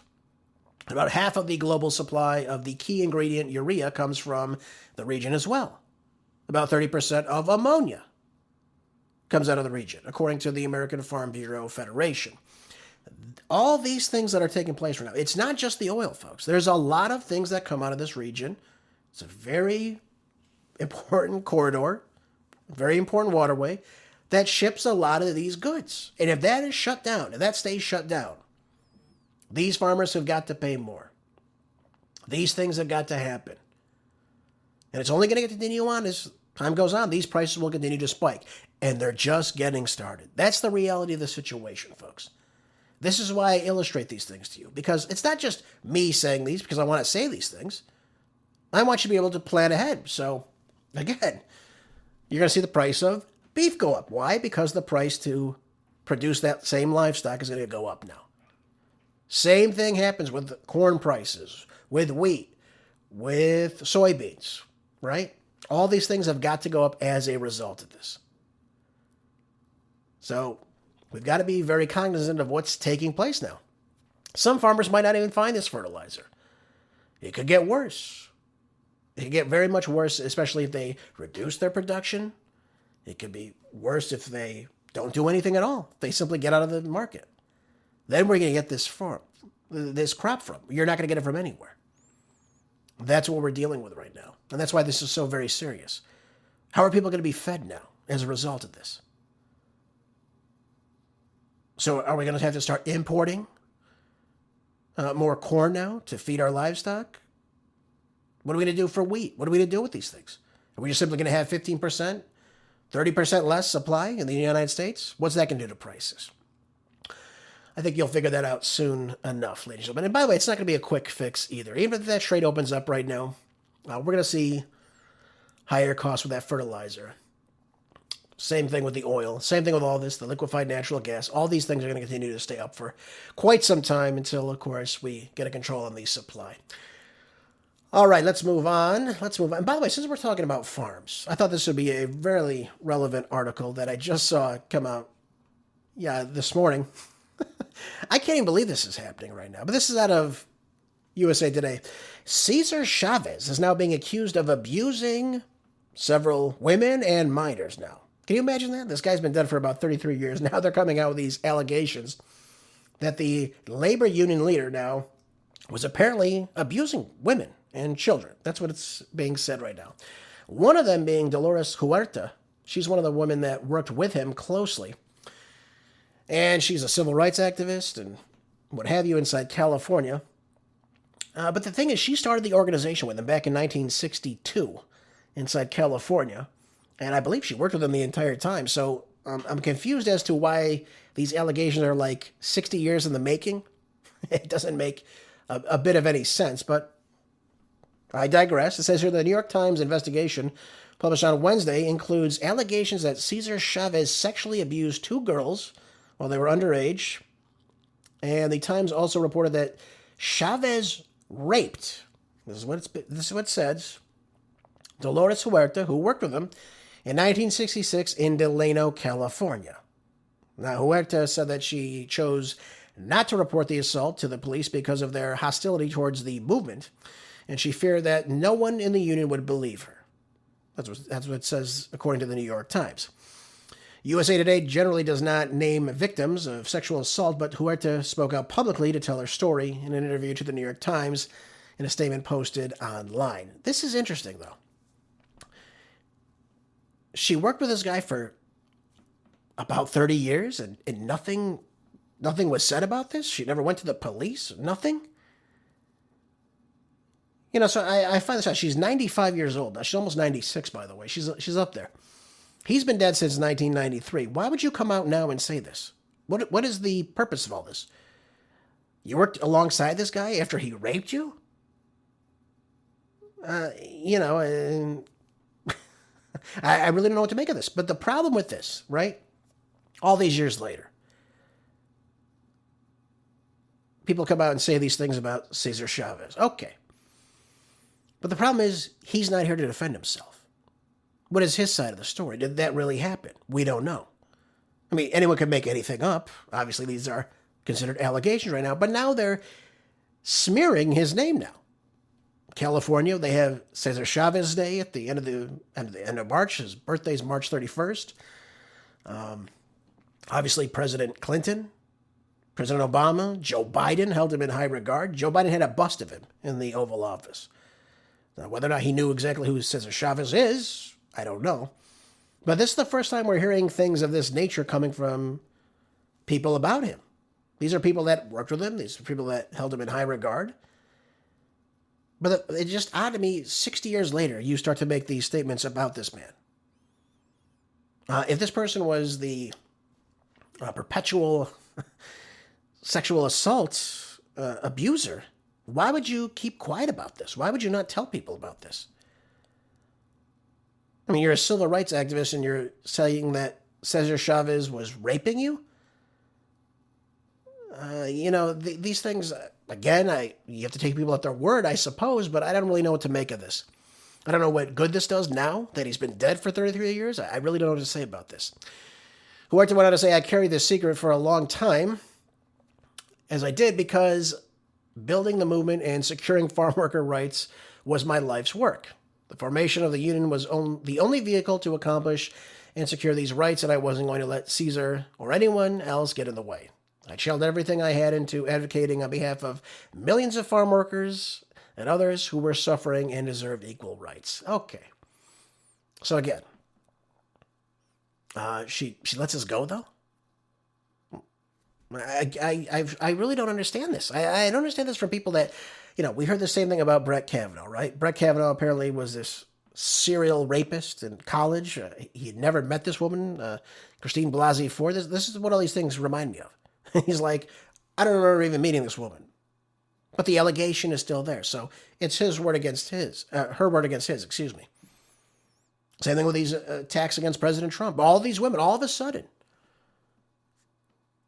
About half of the global supply of the key ingredient urea comes from the region as well. About 30% of ammonia comes out of the region, according to the American Farm Bureau Federation. All these things that are taking place right now, it's not just the oil, folks. There's a lot of things that come out of this region. It's a very important corridor, very important waterway that ships a lot of these goods. And if that is shut down, if that stays shut down, these farmers have got to pay more. These things have got to happen. And it's only going to continue on as time goes on. These prices will continue to spike. And they're just getting started. That's the reality of the situation, folks. This is why I illustrate these things to you. Because it's not just me saying these because I want to say these things. I want you to be able to plan ahead. So, again, you're going to see the price of beef go up. Why? Because the price to produce that same livestock is going to go up now. Same thing happens with corn prices, with wheat, with soybeans, right? All these things have got to go up as a result of this. So we've got to be very cognizant of what's taking place now. Some farmers might not even find this fertilizer. It could get worse. It could get very much worse, especially if they reduce their production. It could be worse if they don't do anything at all. They simply get out of the market. Then we're going to get this crop from. You're not going to get it from anywhere. That's what we're dealing with right now. And that's why this is so very serious. How are people going to be fed now as a result of this? So are we going to have to start importing more corn now to feed our livestock? What are we going to do for wheat? What are we going to do with these things? Are we just simply going to have 15%, 30% less supply in the United States? What's that going to do to prices? I think you'll figure that out soon enough, ladies and gentlemen. And by the way, it's not going to be a quick fix either. Even if that trade opens up right now, we're going to see higher costs with that fertilizer. Same thing with the oil. Same thing with all this, the liquefied natural gas. All these things are going to continue to stay up for quite some time until, of course, we get a control on the supply. All right, let's move on. And by the way, since we're talking about farms, I thought this would be a very relevant article that I just saw come out, this morning. I can't even believe this is happening right now. But this is out of USA Today. Cesar Chavez is now being accused of abusing several women and minors now. Can you imagine that? This guy's been dead for about 33 years. Now they're coming out with these allegations that the labor union leader now was apparently abusing women and children. That's what it's being said right now. One of them being Dolores Huerta. She's one of the women that worked with him closely. And she's a civil rights activist and what have you inside California. But the thing is, she started the organization with him back in 1962 inside California. And I believe she worked with him the entire time. So I'm confused as to why these allegations are like 60 years in the making. It doesn't make a bit of any sense, but I digress. It says here the New York Times investigation published on Wednesday includes allegations that Cesar Chavez sexually abused two girls while they were underage. And the Times also reported that Chavez raped, this is what it says, Dolores Huerta, who worked with him in 1966 in Delano, California. Now, Huerta said that she chose not to report the assault to the police because of their hostility towards the movement, and she feared that no one in the union would believe her. That's what it says according to the New York Times. USA Today generally does not name victims of sexual assault, but Huerta spoke out publicly to tell her story in an interview to the New York Times in a statement posted online. This is interesting, though. She worked with this guy for about 30 years, and nothing was said about this? She never went to the police? Nothing? You know, so I find this out. She's 95 years old. Now, she's almost 96, by the way. She's up there. He's been dead since 1993. Why would you come out now and say this? What is the purpose of all this? You worked alongside this guy after he raped you? I really don't know what to make of this. But the problem with this, right? All these years later, people come out and say these things about Cesar Chavez. Okay. But the problem is, he's not here to defend himself. What is his side of the story? Did that really happen? We don't know. I mean, anyone can make anything up. Obviously, these are considered allegations right now. But now they're smearing his name now. California, they have Cesar Chavez Day at the end of March. His birthday is March 31st. Obviously, President Clinton, President Obama, Joe Biden held him in high regard. Joe Biden had a bust of him in the Oval Office. Now, whether or not he knew exactly who Cesar Chavez is, I don't know. But this is the first time we're hearing things of this nature coming from people about him. These are people that worked with him. These are people that held him in high regard. But it's just odd to me, 60 years later, you start to make these statements about this man. If this person was the perpetual sexual assault abuser, why would you keep quiet about this? Why would you not tell people about this? I mean, you're a civil rights activist and you're saying that Cesar Chavez was raping you? These things, again, you have to take people at their word, I suppose, but I don't really know what to make of this. I don't know what good this does now that he's been dead for 33 years. I really don't know what to say about this. Huerta went on to say, I carried this secret for a long time, as I did because building the movement and securing farm worker rights was my life's work. The formation of the union was the only vehicle to accomplish and secure these rights, and I wasn't going to let Cesar or anyone else get in the way. I channeled everything I had into advocating on behalf of millions of farm workers and others who were suffering and deserved equal rights. Okay. So again, she lets us go, though? I really don't understand this. I don't understand this from people that, we heard the same thing about Brett Kavanaugh, right? Brett Kavanaugh apparently was this serial rapist in college. He had never met this woman, Christine Blasey Ford. This is what all these things remind me of. He's like, I don't remember even meeting this woman. But the allegation is still there. So it's his word against his, her word against his, excuse me. Same thing with these attacks against President Trump. All these women, all of a sudden.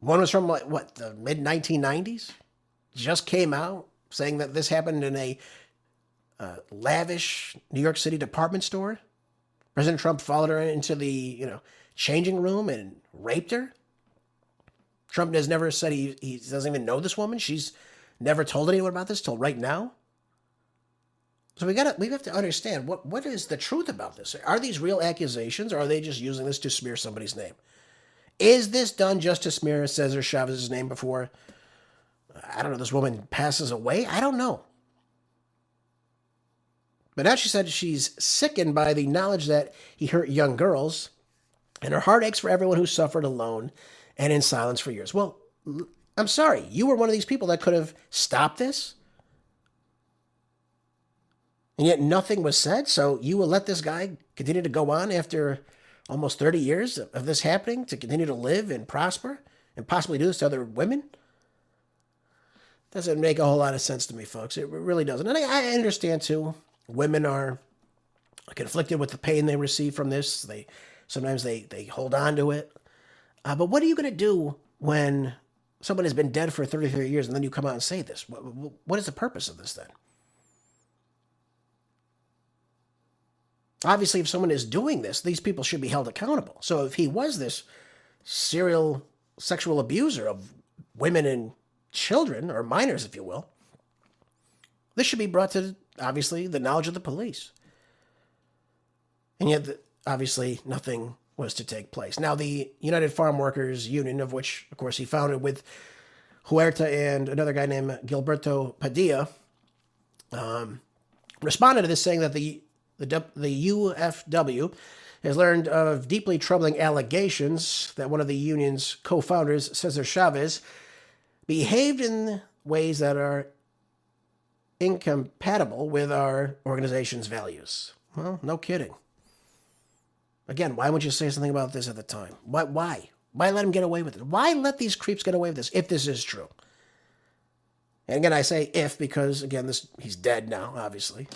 One was from, the mid-1990s? Just came out saying that this happened in a lavish New York City department store. President Trump followed her into the, changing room and raped her. Trump has never said he doesn't even know this woman. She's never told anyone about this till right now. So we have to understand what is the truth about this. Are these real accusations, or are they just using this to smear somebody's name? Is this done just to smear Cesar Chavez's name before, this woman passes away? I don't know. But now she said she's sickened by the knowledge that he hurt young girls, and her heart aches for everyone who suffered alone and in silence for years. Well, I'm sorry. You were one of these people that could have stopped this, and yet nothing was said, so you will let this guy continue to go on after almost 30 years of this happening, to continue to live and prosper and possibly do this to other women? Doesn't make a whole lot of sense to me, folks. It really doesn't. And I understand, too, women are conflicted with the pain they receive from this. Sometimes they hold on to it. But what are you going to do when someone has been dead for 33 years and then you come out and say this? What is the purpose of this then? Obviously, if someone is doing this, these people should be held accountable. So if he was this serial sexual abuser of women and children, or minors, if you will, this should be brought to, obviously, the knowledge of the police. And yet, obviously, nothing was to take place. Now, the United Farm Workers Union, of which, of course, he founded with Huerta and another guy named Gilberto Padilla, responded to this, saying that the UFW has learned of deeply troubling allegations that one of the union's co-founders, Cesar Chavez, behaved in ways that are incompatible with our organization's values. Well, no kidding. Again, why wouldn't you say something about this at the time? Why? Why let him get away with it? Why let these creeps get away with this if this is true? And again, I say if because, again, he's dead now, obviously.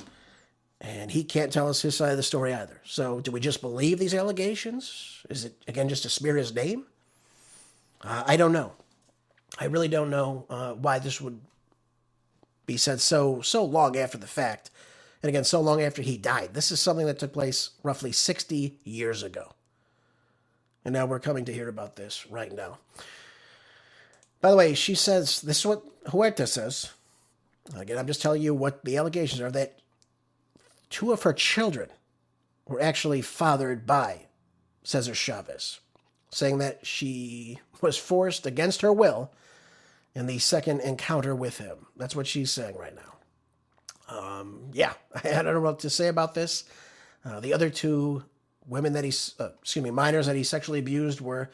And he can't tell us his side of the story either. So do we just believe these allegations? Is it, again, just to smear his name? I don't know. I really don't know why this would be said so long after the fact. And again, so long after he died. This is something that took place roughly 60 years ago. And now we're coming to hear about this right now. By the way, she says, this is what Huerta says. Again, I'm just telling you what the allegations are, that 2 of her children were actually fathered by Cesar Chavez, saying that she was forced against her will in the second encounter with him. That's what she's saying right now. I don't know what to say about this. The other 2 women that minors that he sexually abused were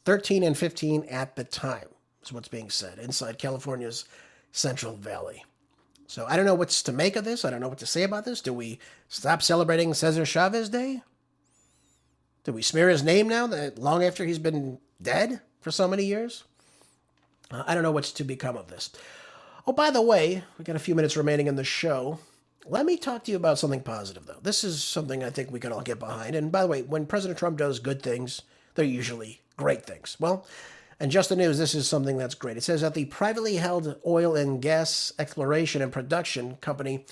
13 and 15 at the time, is what's being said, inside California's Central Valley. So I don't know what's to make of this. I don't know what to say about this. Do we stop celebrating Cesar Chavez Day? Do we smear his name now, that long after he's been dead for so many years? I don't know what's to become of this. Oh, by the way, we got a few minutes remaining in the show. Let me talk to you about something positive, though. This is something I think we can all get behind. And by the way, when President Trump does good things, they're usually great things. Well, and just the news, this is something that's great. It says that the privately held oil and gas exploration and production company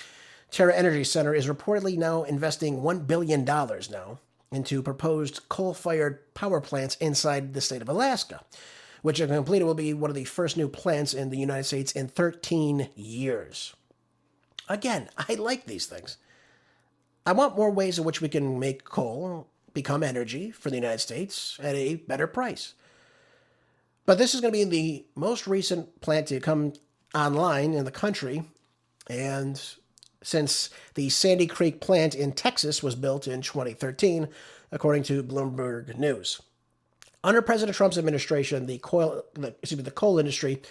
Terra Energy Center is reportedly now investing $1 billion now into proposed coal-fired power plants inside the state of Alaska, which, if completed, will be one of the first new plants in the United States in 13 years. Again, I like these things. I want more ways in which we can make coal become energy for the United States at a better price. But this is going to be the most recent plant to come online in the country, and since the Sandy Creek plant in Texas was built in 2013, according to Bloomberg News. Under President Trump's administration, the coal industry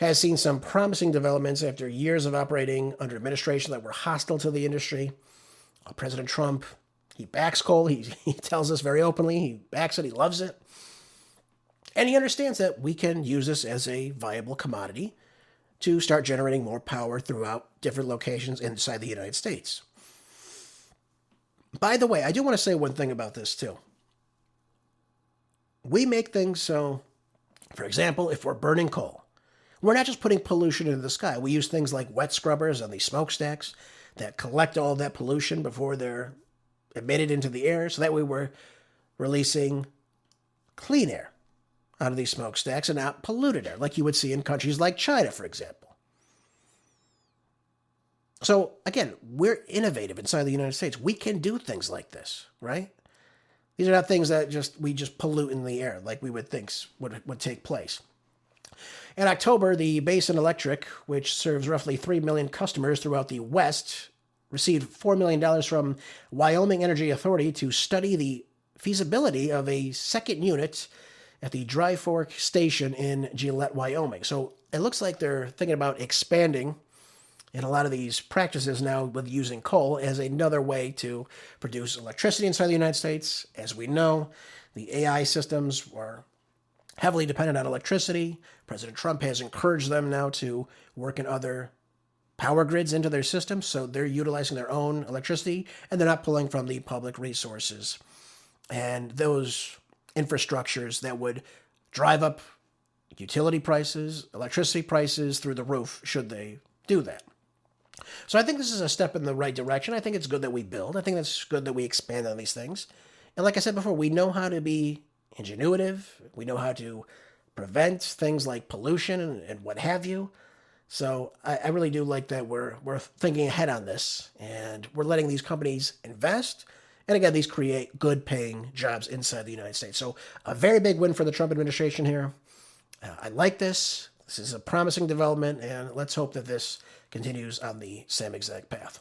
has seen some promising developments after years of operating under administration that were hostile to the industry. President Trump, he backs coal. He tells us very openly he backs it. He loves it. And he understands that we can use this as a viable commodity to start generating more power throughout different locations inside the United States. By the way, I do want to say one thing about this too. We make things so, for example, if we're burning coal, we're not just putting pollution into the sky. We use things like wet scrubbers on the smokestacks that collect all that pollution before they're emitted into the air. So that way we're releasing clean air out of these smokestacks and not polluted air, like you would see in countries like China, for example. So, again, we're innovative inside the United States. We can do things like this, right? These are not things that we just pollute in the air like we would think would take place. In October, the Basin Electric, which serves roughly 3 million customers throughout the West, received $4 million from Wyoming Energy Authority to study the feasibility of a second unit at the Dry Fork Station in Gillette, Wyoming. So it looks like they're thinking about expanding in a lot of these practices now with using coal as another way to produce electricity inside the United States. As we know, the AI systems are heavily dependent on electricity. President Trump has encouraged them now to work in other power grids into their systems, so they're utilizing their own electricity, and they're not pulling from the public resources. And those infrastructures that would drive up utility prices, electricity prices through the roof should they do that. So I think this is a step in the right direction. I think it's good that we build. I think it's good that we expand on these things. And like I said before, we know how to be ingenuitive. We know how to prevent things like pollution and what have you. So I really do like that we're thinking ahead on this, and we're letting these companies invest. And again, these create good paying jobs inside the United States. So a very big win for the Trump administration here. I like this. This is a promising development, and let's hope that this continues on the same exact path.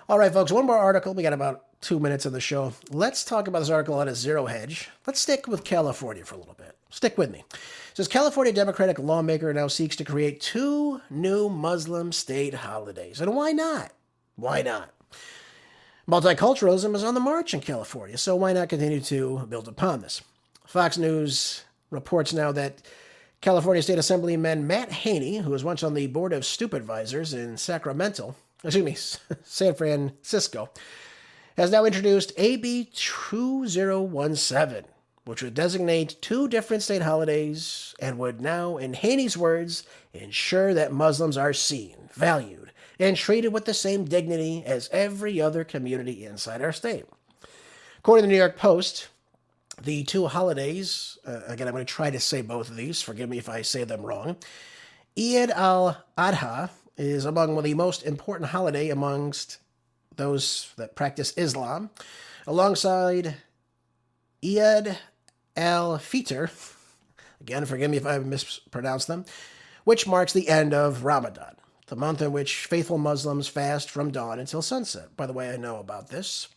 All right, folks, one more article. We got about 2 minutes of the show. Let's talk about this article out of ZeroHedge. Let's stick with California for a little bit. Stick with me. It says California Democratic lawmaker now seeks to create 2 new Muslim state holidays. And why not? Why not? Multiculturalism is on the march in California, so why not continue to build upon this? Fox News reports now that California State Assemblyman Matt Haney, who was once on the board of Stupadvisors in San Francisco, has now introduced AB 2017, which would designate 2 different state holidays and would now, in Haney's words, ensure that Muslims are seen, valued, and treated with the same dignity as every other community inside our state. According to the New York Post, the 2 holidays, again, I'm going to try to say both of these. Forgive me if I say them wrong. Eid al-Adha is among one of the most important holiday amongst those that practice Islam, alongside Eid al-Fitr, again, forgive me if I mispronounce them, which marks the end of Ramadan, the month in which faithful Muslims fast from dawn until sunset. By the way, I know about this.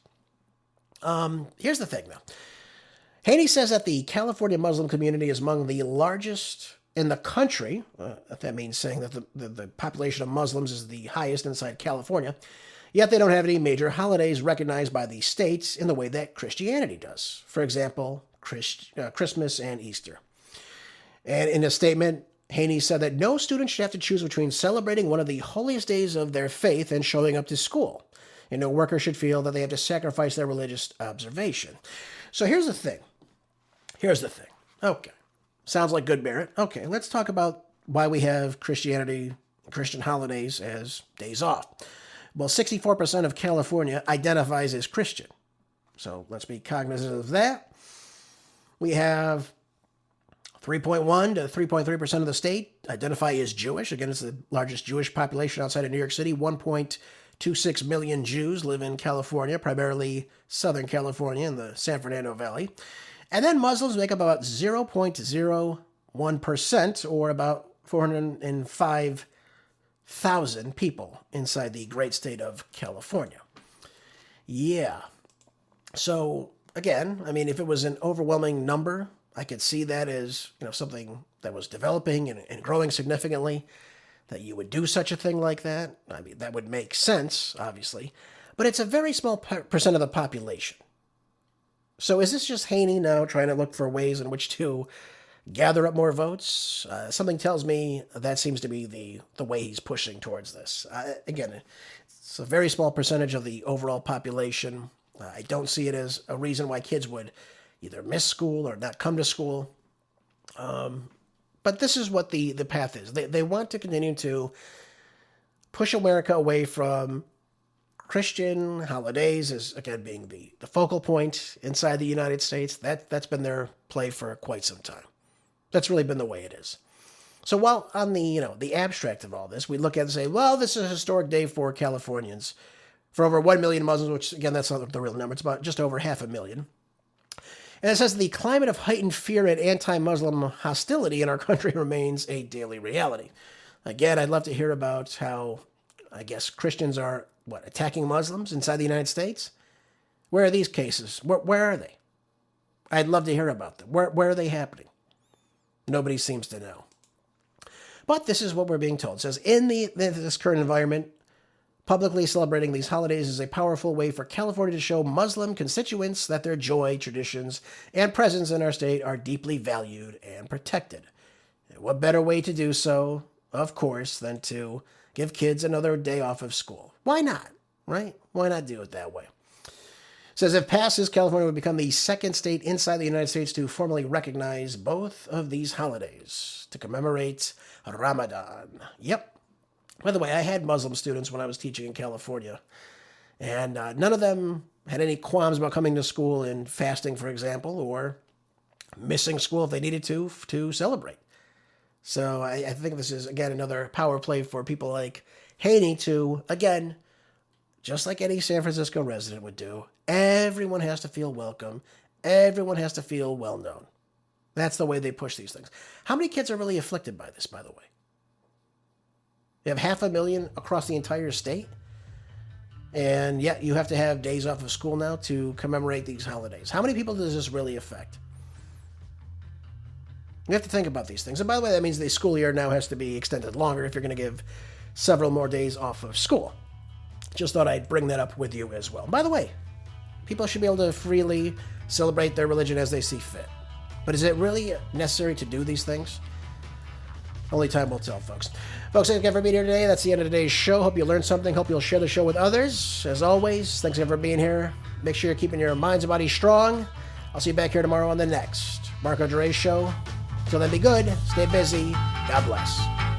Here's the thing, though. Haney says that the California Muslim community is among the largest in the country. That means saying that the population of Muslims is the highest inside California, yet they don't have any major holidays recognized by the states in the way that Christianity does. For example, Christmas and Easter. And in a statement, Haney said that no student should have to choose between celebrating one of the holiest days of their faith and showing up to school. And no worker should feel that they have to sacrifice their religious observation. So here's the thing. Okay. Sounds like good merit. Okay, let's talk about why we have Christian holidays as days off. Well, 64% of California identifies as Christian. So let's be cognizant of that. We have 3.1 to 3.3% of the state identify as Jewish. Again, it's the largest Jewish population outside of New York City. 1.26 million Jews live in California, primarily Southern California in the San Fernando Valley. And then Muslims make up about 0.01%, or about 405,000 people inside the great state of California. Yeah. So, again, I mean, if it was an overwhelming number, I could see that as, something that was developing and growing significantly, that you would do such a thing like that. I mean, that would make sense, obviously. But it's a very small percent of the population. So is this just Haney now trying to look for ways in which to gather up more votes? Something tells me that seems to be the way he's pushing towards this. Again, it's a very small percentage of the overall population. I don't see it as a reason why kids would either miss school or not come to school. But this is what the path is. They want to continue to push America away from Christian holidays as, again, being the focal point inside the United States. That's been their play for quite some time. That's really been the way it is. So while on the abstract of all this, we look at it and say, well, this is a historic day for Californians. For over 1 million Muslims, which, again, that's not the real number. It's about just over 500,000. And it says the climate of heightened fear and anti-Muslim hostility in our country remains a daily reality. Again, I'd love to hear about how, I guess, Christians are, attacking Muslims inside the United States? Where are these cases? Where are they? I'd love to hear about them. Where are they happening? Nobody seems to know. But this is what we're being told. It says, in this current environment, publicly celebrating these holidays is a powerful way for California to show Muslim constituents that their joy, traditions, and presence in our state are deeply valued and protected. What better way to do so, of course, than to give kids another day off of school? Why not, right? Why not do it that way? It says, if passes, California would become the second state inside the United States to formally recognize both of these holidays to commemorate Ramadan. Yep. By the way, I had Muslim students when I was teaching in California, and none of them had any qualms about coming to school and fasting, for example, or missing school if they needed to celebrate. So I think this is, again, another power play for people like Haney to, again, just like any San Francisco resident would do, everyone has to feel welcome. Everyone has to feel well known. That's the way they push these things. How many kids are really afflicted by this, by the way? You have 500,000 across the entire state, and yet you have to have days off of school now to commemorate these holidays. How many people does this really affect? You have to think about these things. And by the way, that means the school year now has to be extended longer if you're going to give several more days off of school. Just thought I'd bring that up with you as well. By the way, people should be able to freely celebrate their religion as they see fit. But is it really necessary to do these things? Only time will tell, folks. Folks, thanks again for being here today. That's the end of today's show. Hope you learned something. Hope you'll share the show with others. As always, thanks again for being here. Make sure you're keeping your minds and bodies strong. I'll see you back here tomorrow on the next Marco Dre Show. Till then, be good. Stay busy. God bless.